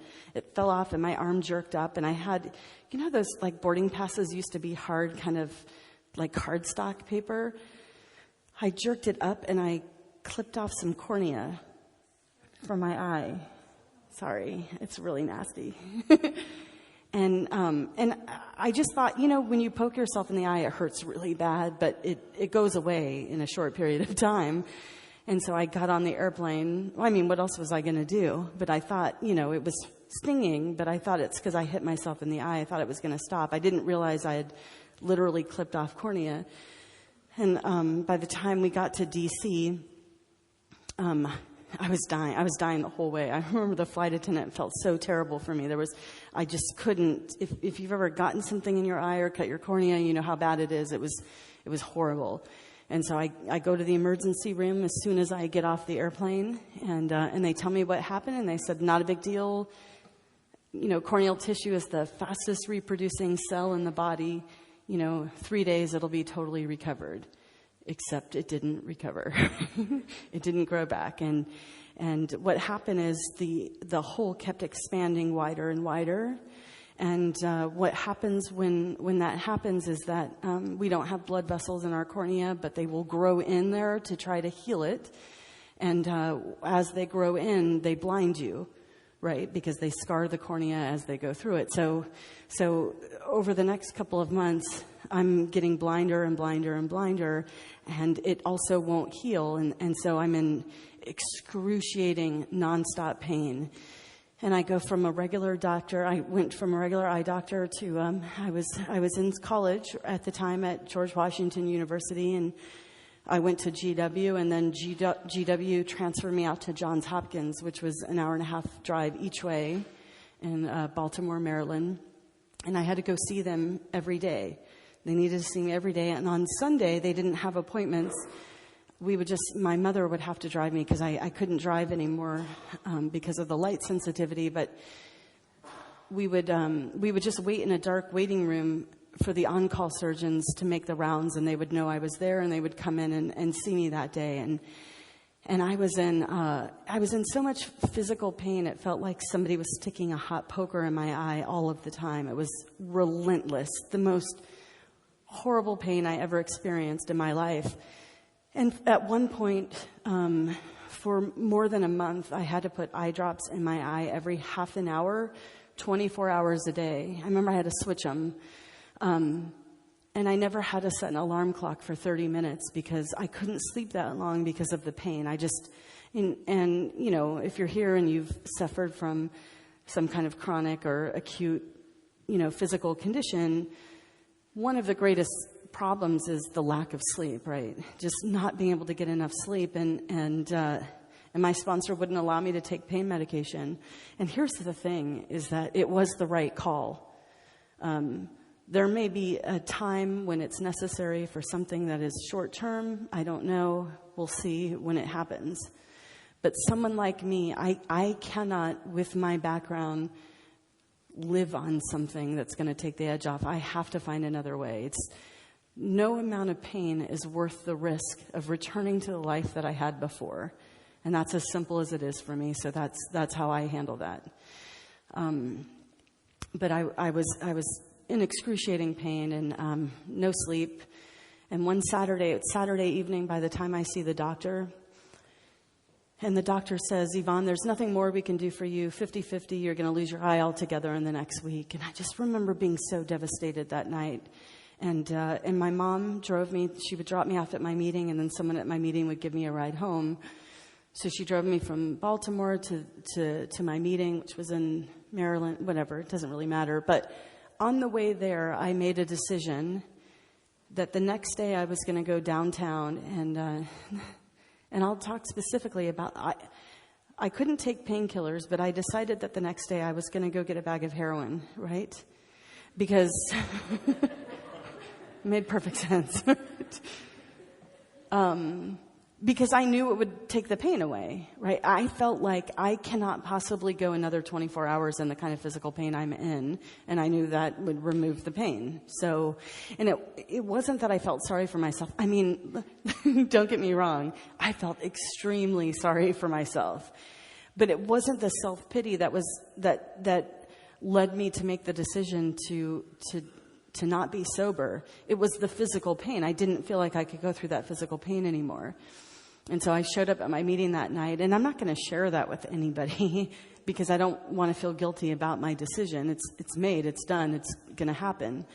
fell off, and my arm jerked up. And I had, you know, those like boarding passes used to be hard, kind of like cardstock paper. I jerked it up, and I clipped off some cornea from my eye. Sorry, it's really nasty. And I just thought, you know, when you poke yourself in the eye, it hurts really bad, but it goes away in a short period of time. And so I got on the airplane. Well, I mean, what else was I going to do? But I thought, you know, it was stinging, but I thought it's because I hit myself in the eye. I thought it was going to stop. I didn't realize I had literally clipped off cornea. And by the time we got to D.C., I was dying. I was dying the whole way. I remember the flight attendant felt so terrible for me. I just couldn't. If you've ever gotten something in your eye or cut your cornea, you know how bad it is. It was horrible. And so I go to the emergency room as soon as I get off the airplane, and they tell me what happened, and they said, not a big deal. You know, corneal tissue is the fastest reproducing cell in the body. You know, 3 days it'll be totally recovered. Except it didn't recover. It didn't grow back. And what happened is the hole kept expanding wider and wider. And what happens when that happens is that we don't have blood vessels in our cornea, but they will grow in there to try to heal it. And as they grow in, they blind you. right? Because they scar the cornea as they go through it. So over the next couple of months, I'm getting blinder and blinder and blinder, and it also won't heal. And so I'm in excruciating, nonstop pain. And I go from a regular doctor. I went from a regular eye doctor to I was in college at the time at George Washington University, and I went to GW, and then GW transferred me out to Johns Hopkins, which was an hour and a half drive each way in Baltimore, Maryland. And I had to go see them every day. They needed to see me every day. And on Sunday, they didn't have appointments. My mother would have to drive me because I couldn't drive anymore because of the light sensitivity. But we would just wait in a dark waiting room for the on-call surgeons to make the rounds, and they would know I was there, and they would come in and see me that day. And I was in so much physical pain. It felt like somebody was sticking a hot poker in my eye all of the time. It was relentless, the most horrible pain I ever experienced in my life. And at one point, for more than a month, I had to put eye drops in my eye every half an hour, 24 hours a day. I remember I had to switch them. And I never had to set an alarm clock for 30 minutes because I couldn't sleep that long because of the pain. And you know, if you're here and you've suffered from some kind of chronic or acute, physical condition, one of the greatest problems is the lack of sleep, right? Just not being able to get enough sleep. And my sponsor wouldn't allow me to take pain medication. And here's the thing, is that it was the right call. There may be a time when it's necessary for something that is short term. I don't know. We'll see when it happens. But someone like me, I cannot, with my background, live on something that's going to take the edge off. I have to find another way. No amount of pain is worth the risk of returning to the life that I had before. And that's as simple as it is for me. So that's how I handle that. But I was in excruciating pain and no sleep. And one Saturday evening, by the time I see the doctor, and the doctor says, Yvonne, there's nothing more we can do for you. 50-50, you're going to lose your eye altogether in the next week. And I just remember being so devastated that night. And my mom drove me. She would drop me off at my meeting, and then someone at my meeting would give me a ride home. So she drove me from Baltimore to my meeting, which was in Maryland, whatever, it doesn't really matter. But on the way there, I made a decision that the next day I was going to go downtown, and I'll talk specifically about, I couldn't take painkillers, but I decided that the next day I was going to go get a bag of heroin, right? Because it made perfect sense. Because I knew it would take the pain away, right? I felt like I cannot possibly go another 24 hours in the kind of physical pain I'm in, and I knew that would remove the pain. So, and it wasn't that I felt sorry for myself. I mean, don't get me wrong. I felt extremely sorry for myself. But it wasn't the self-pity that led me to make the decision to not be sober. It was the physical pain. I didn't feel like I could go through that physical pain anymore. And so I showed up at my meeting that night, and I'm not going to share that with anybody because I don't want to feel guilty about my decision. It's made, it's done, it's going to happen.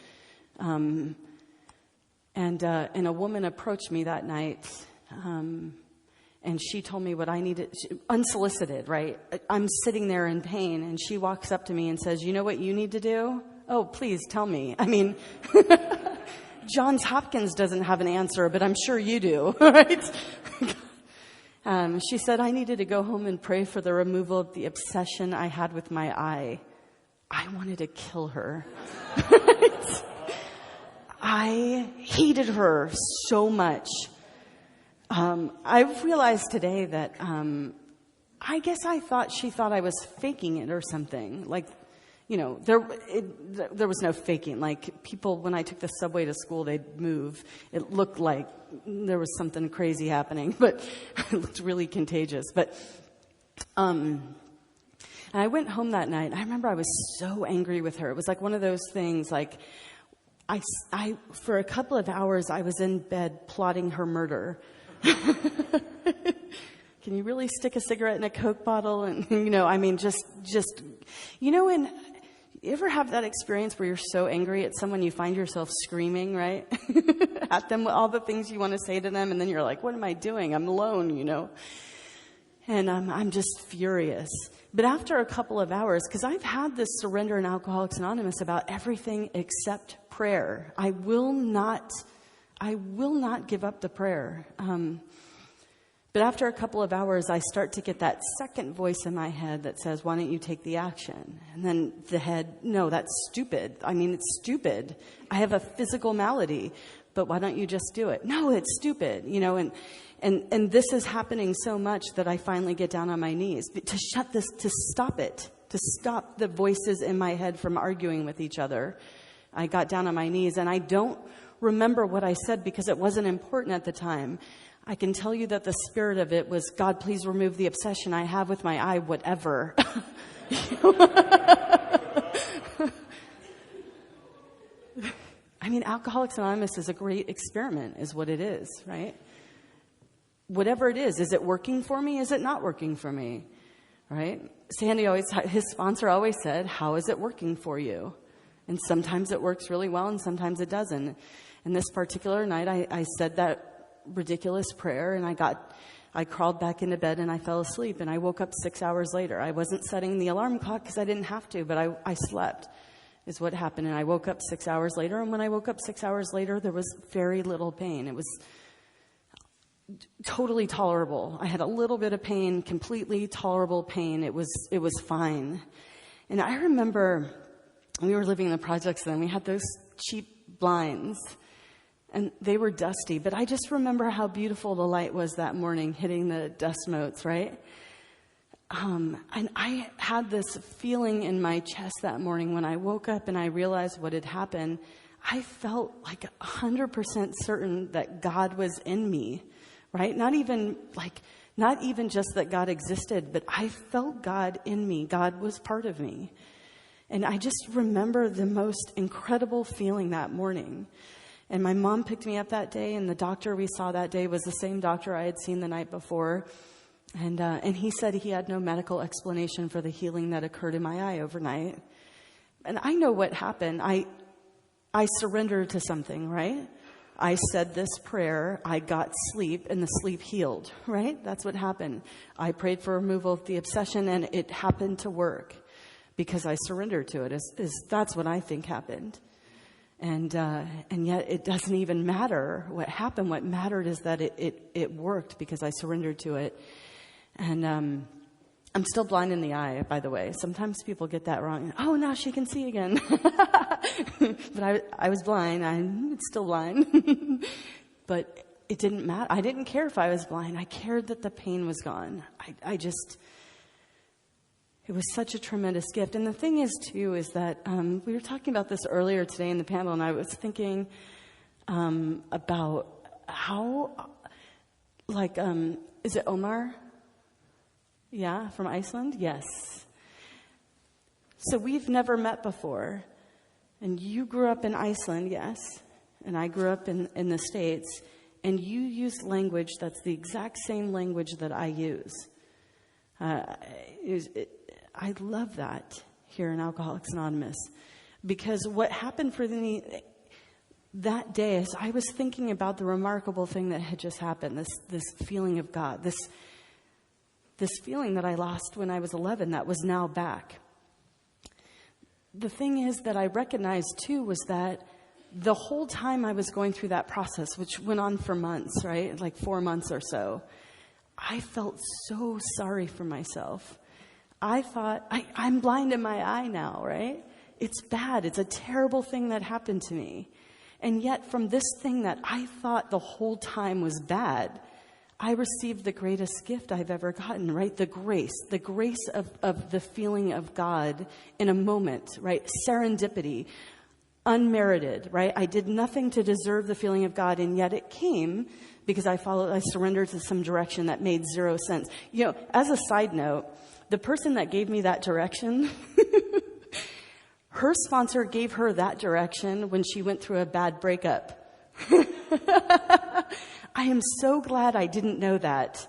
And a woman approached me that night, and she told me what I needed, unsolicited, right? I'm sitting there in pain, and she walks up to me and says, "You know what you need to do?" "Oh, please tell me." I mean, Johns Hopkins doesn't have an answer, but I'm sure you do, right? She said I needed to go home and pray for the removal of the obsession I had with my eye. I wanted to kill her. Right? I hated her so much. I've realized today that I guess she thought I was faking it or something. Like, there was no faking. Like, people, when I took the subway to school, they'd move. It looked like there was something crazy happening, but it looked really contagious. But, and I went home that night. I remember I was so angry with her. It was like one of those things, like, I for a couple of hours, I was in bed plotting her murder. can you really stick a cigarette in a Coke bottle? And, I mean, just, and you ever have that experience where you're so angry at someone you find yourself screaming, right? At them with all the things you want to say to them, and then you're like, what am I doing? I'm alone, And I'm just furious. But after a couple of hours, because I've had this surrender in Alcoholics Anonymous about everything except prayer. I will not give up the prayer. But after a couple of hours, I start to get that second voice in my head that says, why don't you take the action? And then the head, no, that's stupid. I mean, it's stupid. I have a physical malady, but why don't you just do it? No, it's stupid, and this is happening so much that I finally get down on my knees to shut this, to stop it, to stop the voices in my head from arguing with each other. I got down on my knees, and I don't remember what I said because it wasn't important at the time. I can tell you that the spirit of it was, God, please remove the obsession I have with my eye, whatever. I mean, Alcoholics Anonymous is a great experiment, is what it is, right? Whatever it is it working for me? Is it not working for me? Right? Sandy his sponsor always said, how is it working for you? And sometimes it works really well and sometimes it doesn't. And this particular night, I said that ridiculous prayer, and I crawled back into bed and I fell asleep, and I woke up 6 hours later. I wasn't setting the alarm clock because I didn't have to, but I slept is what happened. And I woke up 6 hours later, and when I woke up 6 hours later, there was very little pain. It was totally tolerable. I had a little bit of pain, completely tolerable pain. It was fine. And I remember we were living in the projects then, we had those cheap blinds, and they were dusty, but I just remember how beautiful the light was that morning hitting the dust motes, right? And I had this feeling in my chest that morning when I woke up and I realized what had happened. I felt like 100% certain that God was in me, right? Not even just that God existed, but I felt God in me. God was part of me. And I just remember the most incredible feeling that morning. And my mom picked me up that day, and the doctor we saw that day was the same doctor I had seen the night before. And he said he had no medical explanation for the healing that occurred in my eye overnight. And I know what happened. I surrendered to something, right? I said this prayer, I got sleep, and the sleep healed, right? That's what happened. I prayed for removal of the obsession, and it happened to work because I surrendered to it. That's what I think happened. And yet it doesn't even matter what happened. What mattered is that it worked because I surrendered to it. And I'm still blind in the eye, by the way. Sometimes people get that wrong. Oh, now she can see again. But I was blind. I'm still blind. But it didn't matter. I didn't care if I was blind. I cared that the pain was gone. It was such a tremendous gift. And the thing is, too, is that we were talking about this earlier today in the panel, and I was thinking about how, is it Omar? Yeah, from Iceland? Yes. So we've never met before. And you grew up in Iceland, yes. And I grew up in the States. And you used language that's the exact same language that I use. I love that here in Alcoholics Anonymous, because what happened for me that day is I was thinking about the remarkable thing that had just happened, this feeling of God, this feeling that I lost when I was 11 that was now back. The thing is that I recognized too was that the whole time I was going through that process, which went on for months, right? Like 4 months or so, I felt so sorry for myself. I thought, I'm blind in my eye now, right? It's bad. It's a terrible thing that happened to me. And yet from this thing that I thought the whole time was bad, I received the greatest gift I've ever gotten, right? The grace of the feeling of God in a moment, right? Serendipity, unmerited, right? I did nothing to deserve the feeling of God, and yet it came because I surrendered to some direction that made zero sense. As a side note, the person that gave me that direction, her sponsor gave her that direction when she went through a bad breakup. I am so glad I didn't know that,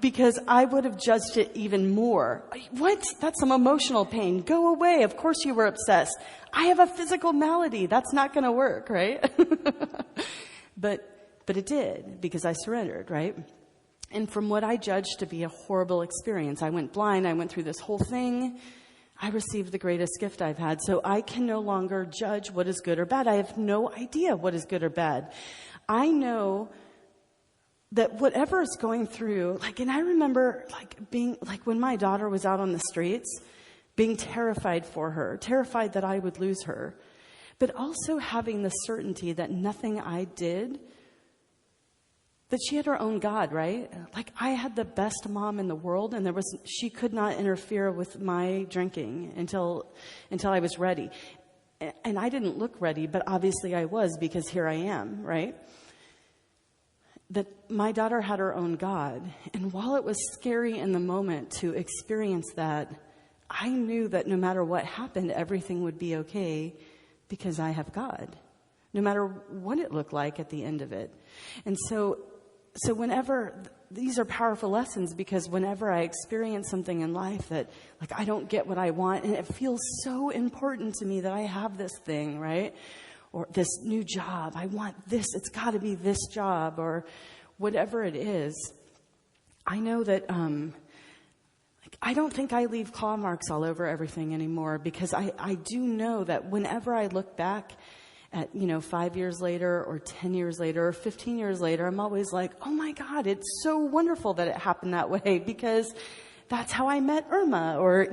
Because I would have judged it even more. What? That's some emotional pain. Go away. Of course you were obsessed. I have a physical malady. That's not going to work, right? But it did, because I surrendered, right? And from what I judged to be a horrible experience, I went blind. I went through this whole thing. I received the greatest gift I've had. So I can no longer judge what is good or bad. I have no idea what is good or bad. I know that whatever is going through, and I remember, being, when my daughter was out on the streets, being terrified for her, terrified that I would lose her, but also having the certainty that nothing I did, that she had her own God, right? I had the best mom in the world, and she could not interfere with my drinking until I was ready. And I didn't look ready, but obviously I was, because here I am, right? That my daughter had her own God. And while it was scary in the moment to experience that, I knew that no matter what happened, everything would be okay, because I have God, no matter what it looked like at the end of it. And so whenever, these are powerful lessons, because whenever I experience something in life that, I don't get what I want, and it feels so important to me that I have this thing, right? Or this new job, I want this, it's got to be this job, or whatever it is. I know that I don't think I leave claw marks all over everything anymore, because I do know that whenever I look back at, 5 years later, or 10 years later, or 15 years later, I'm always like, oh my God, it's so wonderful that it happened that way, because that's how I met Irma, or,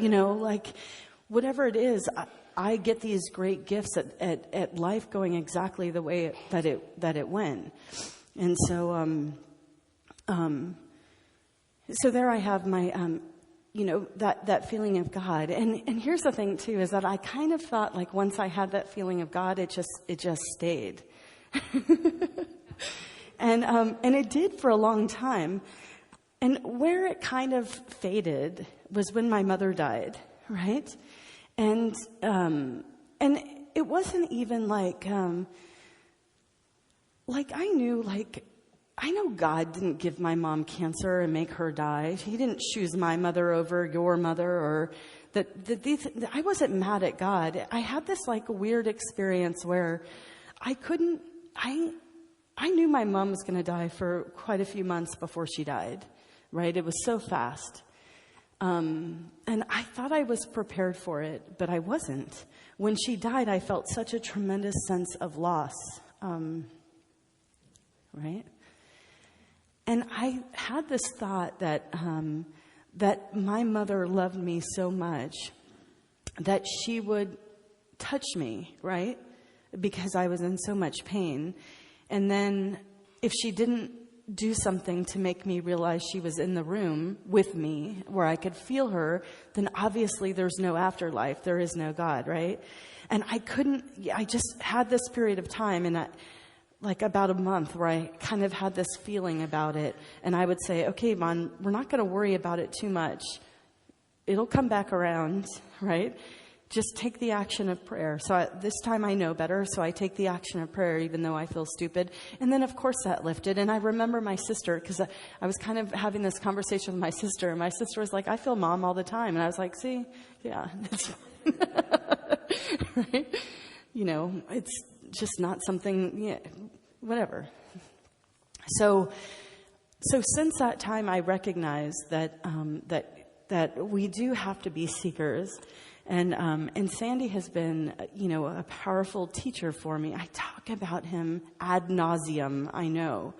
whatever it is. I get these great gifts at life going exactly the way that it went. And so, so there I have my, that feeling of God. And here's the thing too, is that I kind of thought, once I had that feeling of God, it just stayed. And it did for a long time. And where it kind of faded was when my mother died, right? And it wasn't even I know God didn't give my mom cancer and make her die. He didn't choose my mother over your mother, or I wasn't mad at God. I had this weird experience where I knew my mom was going to die for quite a few months before she died, right? It was so fast. And I thought I was prepared for it, but I wasn't. When she died, I felt such a tremendous sense of loss, right? And I had this thought that my mother loved me so much that she would touch me, right? Because I was in so much pain. And then if she didn't do something to make me realize she was in the room with me, where I could feel her, then obviously there's no afterlife. There is no God, right? And I just had this period of time, and about a month, where I kind of had this feeling about it. And I would say, okay, Yvonne, we're not going to worry about it too much. It'll come back around, right? Just take the action of prayer. So this time I know better, so I take the action of prayer, even though I feel stupid. And then, of course, that lifted. And I remember my sister, because I was kind of having this conversation with my sister, and my sister was like, I feel mom all the time. And I was like, see, yeah, it's right? It's just not something, yeah, whatever. So since that time, I recognized that we do have to be seekers. And Sandy has been, a powerful teacher for me. I talk about him ad nauseum, I know.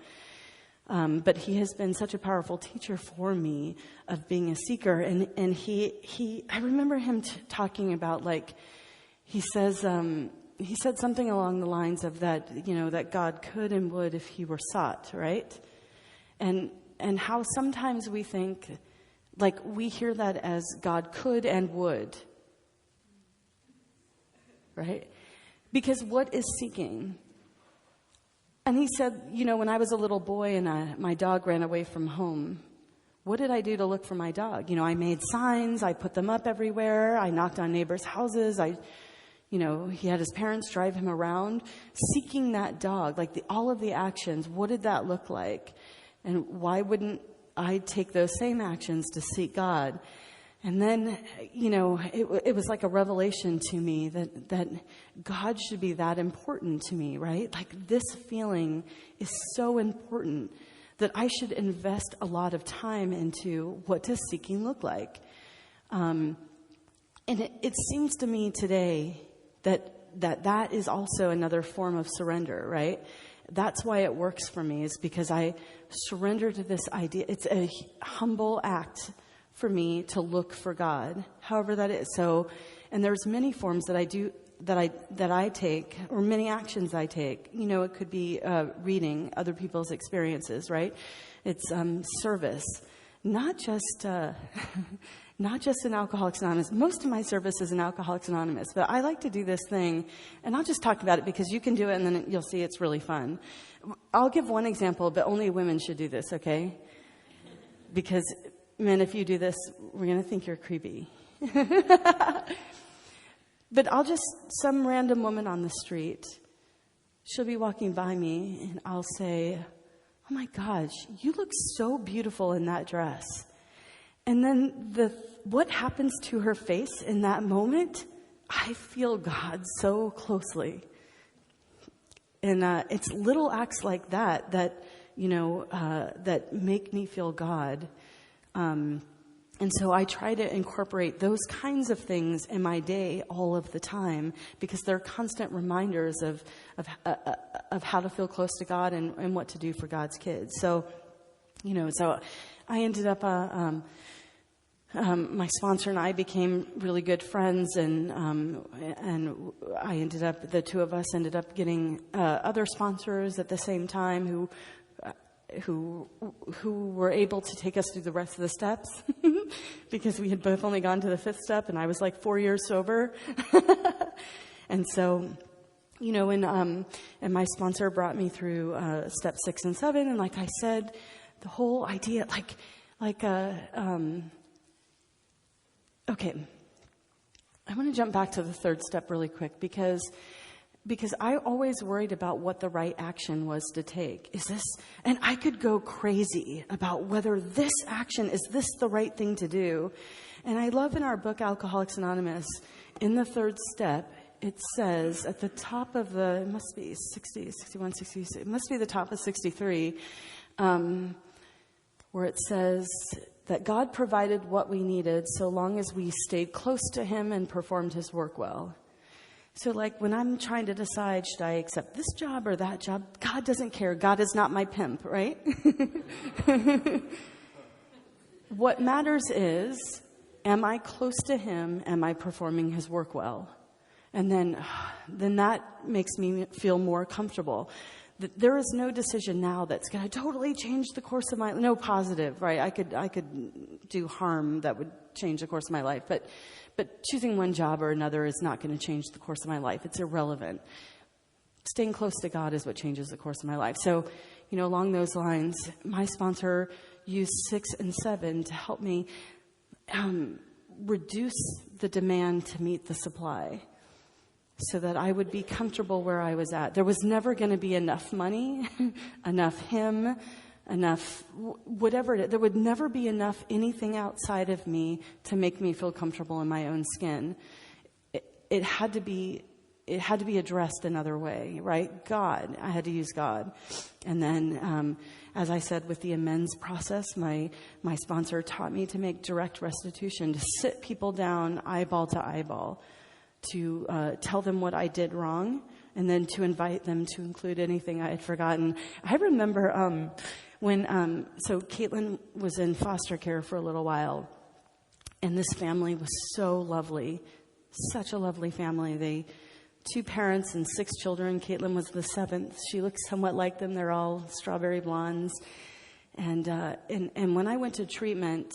But he has been such a powerful teacher for me of being a seeker. And I remember him talking about, he said something along the lines of that, that God could and would if he were sought, right? And how sometimes we think, we hear that as God could and would. Right? Because what is seeking? And he said, when I was a little boy and my dog ran away from home, what did I do to look for my dog? I made signs, I put them up everywhere, I knocked on neighbors' houses, he had his parents drive him around, seeking that dog, all of the actions, what did that look like? And why wouldn't I take those same actions to seek God? And then, it was like a revelation to me that God should be that important to me, right? Like, this feeling is so important that I should invest a lot of time into what does seeking look like. And it seems to me today that is also another form of surrender, right? That's why it works for me, is because I surrender to this idea. It's a humble act for me to look for God, however that is. So, and there's many forms that I do, that I take, or many actions I take. It could be reading other people's experiences, right? It's service, not just in Alcoholics Anonymous. Most of my service is in Alcoholics Anonymous, but I like to do this thing, and I'll just talk about it because you can do it, and then you'll see it's really fun. I'll give one example, but only women should do this, okay? Because men, if you do this, we're going to think you're creepy. But some random woman on the street, she'll be walking by me, and I'll say, "Oh my gosh, you look so beautiful in that dress." And then what happens to her face in that moment, I feel God so closely. And it's little acts like that make me feel God. And so I try to incorporate those kinds of things in my day all of the time, because they're constant reminders of how to feel close to God and what to do for God's kids. So I ended up, my sponsor and I became really good friends, and the two of us ended up getting other sponsors at the same time who were able to take us through the rest of the steps because we had both only gone to the 5th step, and I was like 4 years sober. And so, and my sponsor brought me through step 6 and 7. And like I said, the whole idea, okay, I want to jump back to the 3rd step really quick because I always worried about what the right action was to take. And I could go crazy about whether this action, is this the right thing to do? And I love in our book, Alcoholics Anonymous, in the 3rd step, it says at the top of it must be 60, 61, 66, it must be the top of 63, where it says that God provided what we needed so long as we stayed close to Him and performed His work well. So when I'm trying to decide, should I accept this job or that job? God doesn't care. God is not my pimp, right? What matters is, am I close to Him? Am I performing His work well? And then that makes me feel more comfortable. There is no decision now that's going to totally change the course of my life. No positive, right? I could do harm that would change the course of my life, but choosing one job or another is not going to change the course of my life. It's irrelevant. Staying close to God is what changes the course of my life. So, along those lines, my sponsor used 6 and 7 to help me reduce the demand to meet the supply, so that I would be comfortable where I was at. There was never going to be enough money, enough Him, enough whatever it is. There would never be enough anything outside of me to make me feel comfortable in my own skin. It had to be addressed another way, right? God. I had to use God. And then, as I said, with the amends process, my sponsor taught me to make direct restitution, to sit people down eyeball to eyeball, to tell them what I did wrong, and then to invite them to include anything I had forgotten. I remember so Caitlin was in foster care for a little while, and this family was so lovely, such a lovely family. They 2 parents and 6 children. Caitlin was the 7th. She looked somewhat like them. They're all strawberry blondes. And when I went to treatment,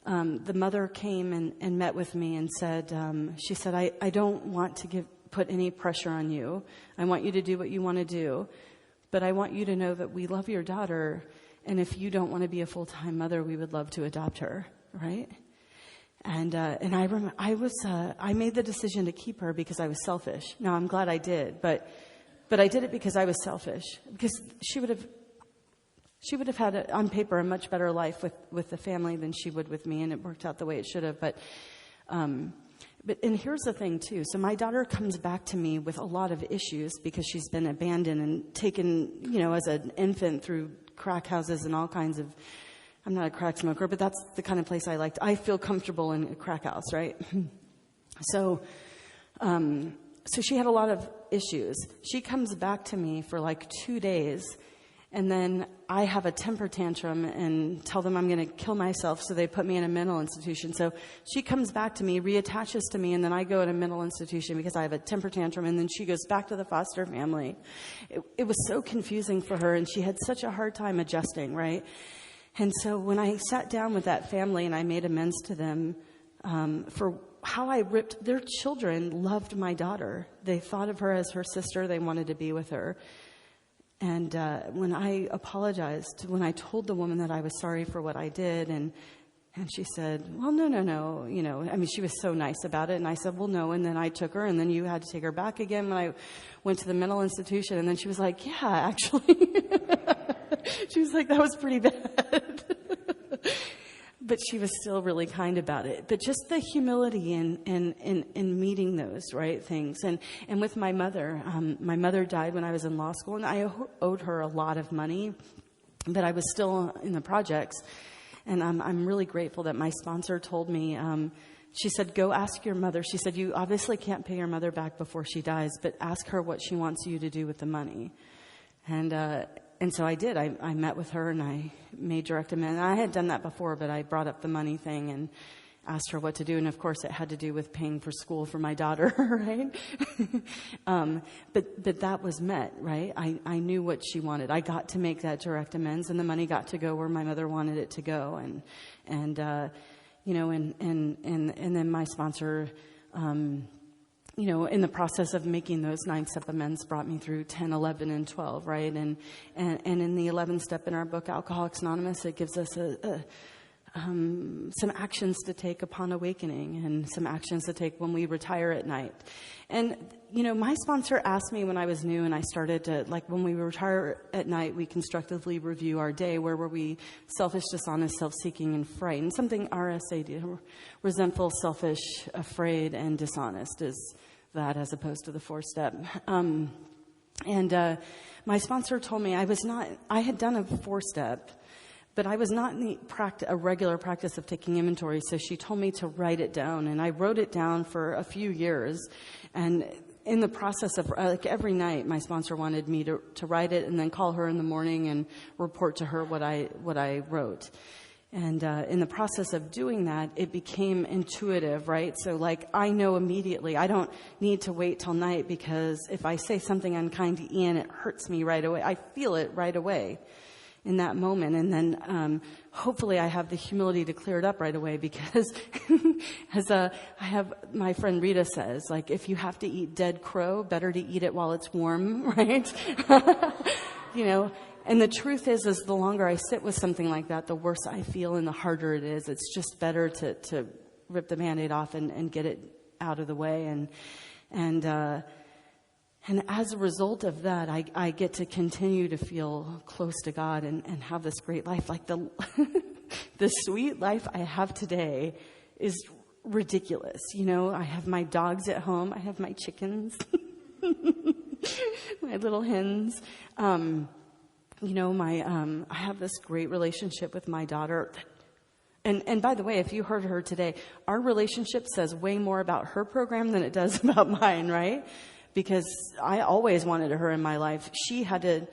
the mother came and met with me and said, she said, I don't want to put any pressure on you. I want you to do what you want to do, but I want you to know that we love your daughter, and if you don't want to be a full-time mother, we would love to adopt her, right? And I made the decision to keep her because I was selfish. Now, I'm glad I did, but I did it because I was selfish, because she would have She would have had, on paper, a much better life with the family than she would with me, and it worked out the way it should have. But and here's the thing, too. So my daughter comes back to me with a lot of issues because she's been abandoned and taken, as an infant through crack houses and all kinds of... I'm not a crack smoker, but that's the kind of place I like. I feel comfortable in a crack house, right? So she had a lot of issues. She comes back to me for like 2 days, and then I have a temper tantrum and tell them I'm going to kill myself, so they put me in a mental institution. So she comes back to me, reattaches to me, and then I go in a mental institution because I have a temper tantrum, and then she goes back to the foster family. It was so confusing for her, and she had such a hard time adjusting, right? And so when I sat down with that family and I made amends to them for how I ripped, their children loved my daughter. They thought of her as her sister. They wanted to be with her. And when I apologized, when I told the woman that I was sorry for what I did, and she said, well, no. She was so nice about it. And I said, well, no. And then I took her, and then you had to take her back again when I went to the mental institution. And then she was like, yeah, actually. She was like, that was pretty bad. But she was still really kind about it. But just the humility in meeting those right things. And with my mother died when I was in law school, and I owed her a lot of money, but I was still in the projects. And I'm really grateful that my sponsor told me, she said, go ask your mother. She said, you obviously can't pay your mother back before she dies, but ask her what she wants you to do with the money. And so I did. I met with her and I made direct amends. I had done that before, but I brought up the money thing and asked her what to do. And of course, it had to do with paying for school for my daughter, right? But that was met, right? I knew what she wanted. I got to make that direct amends, and the money got to go where my mother wanted it to go. And then my sponsor, in the process of making those 9-step amends brought me through 10, 11, and 12, right? And in the 11th step in our book, Alcoholics Anonymous, it gives us some actions to take upon awakening and some actions to take when we retire at night. And, my sponsor asked me when I was new and I started to, when we retire at night, we constructively review our day. Where were we selfish, dishonest, self-seeking, and frightened? Something RSAD, resentful, selfish, afraid, and dishonest is that as opposed to the 4-step. My sponsor told me I had done a 4-step, but I was not in a regular practice of taking inventory, so she told me to write it down. And I wrote it down for a few years. And in the process of, every night, my sponsor wanted me to write it and then call her in the morning and report to her what I wrote. And in the process of doing that, it became intuitive, right? So, I know immediately. I don't need to wait till night, because if I say something unkind to Ian, it hurts me right away. I feel it right away in that moment. And then hopefully I have the humility to clear it up right away, because as I have my friend Rita says, if you have to eat dead crow, better to eat it while it's warm, right? And the truth is the longer I sit with something like that, the worse I feel and the harder it is. It's just better to rip the Band-Aid off and get it out of the way. And as a result of that, I get to continue to feel close to God and have this great life. The sweet life I have today is ridiculous. I have my dogs at home. I have my chickens, my little hens. I have this great relationship with my daughter. And by the way, if you heard her today, our relationship says way more about her program than it does about mine, right? Because I always wanted her in my life. She had to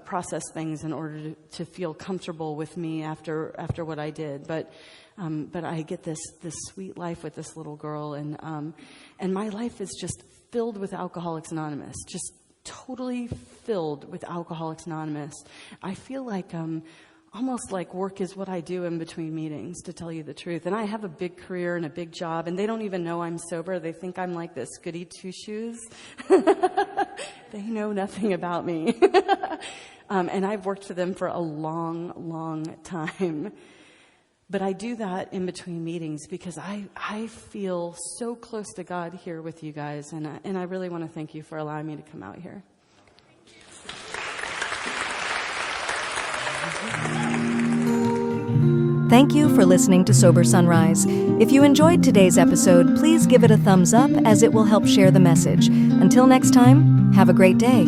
process things in order to feel comfortable with me after what I did. But I get this sweet life with this little girl, and my life is just filled with Alcoholics Anonymous, just totally filled with Alcoholics Anonymous. I feel almost like work is what I do in between meetings, to tell you the truth. And I have a big career and a big job, and they don't even know I'm sober. They think I'm like this goody two-shoes. They know nothing about me. And I've worked for them for a long, long time. But I do that in between meetings because I feel so close to God here with you guys, and I really want to thank you for allowing me to come out here. Thank you for listening to Sober Sunrise. If you enjoyed today's episode, please give it a thumbs up as it will help share the message. Until next time, have a great day.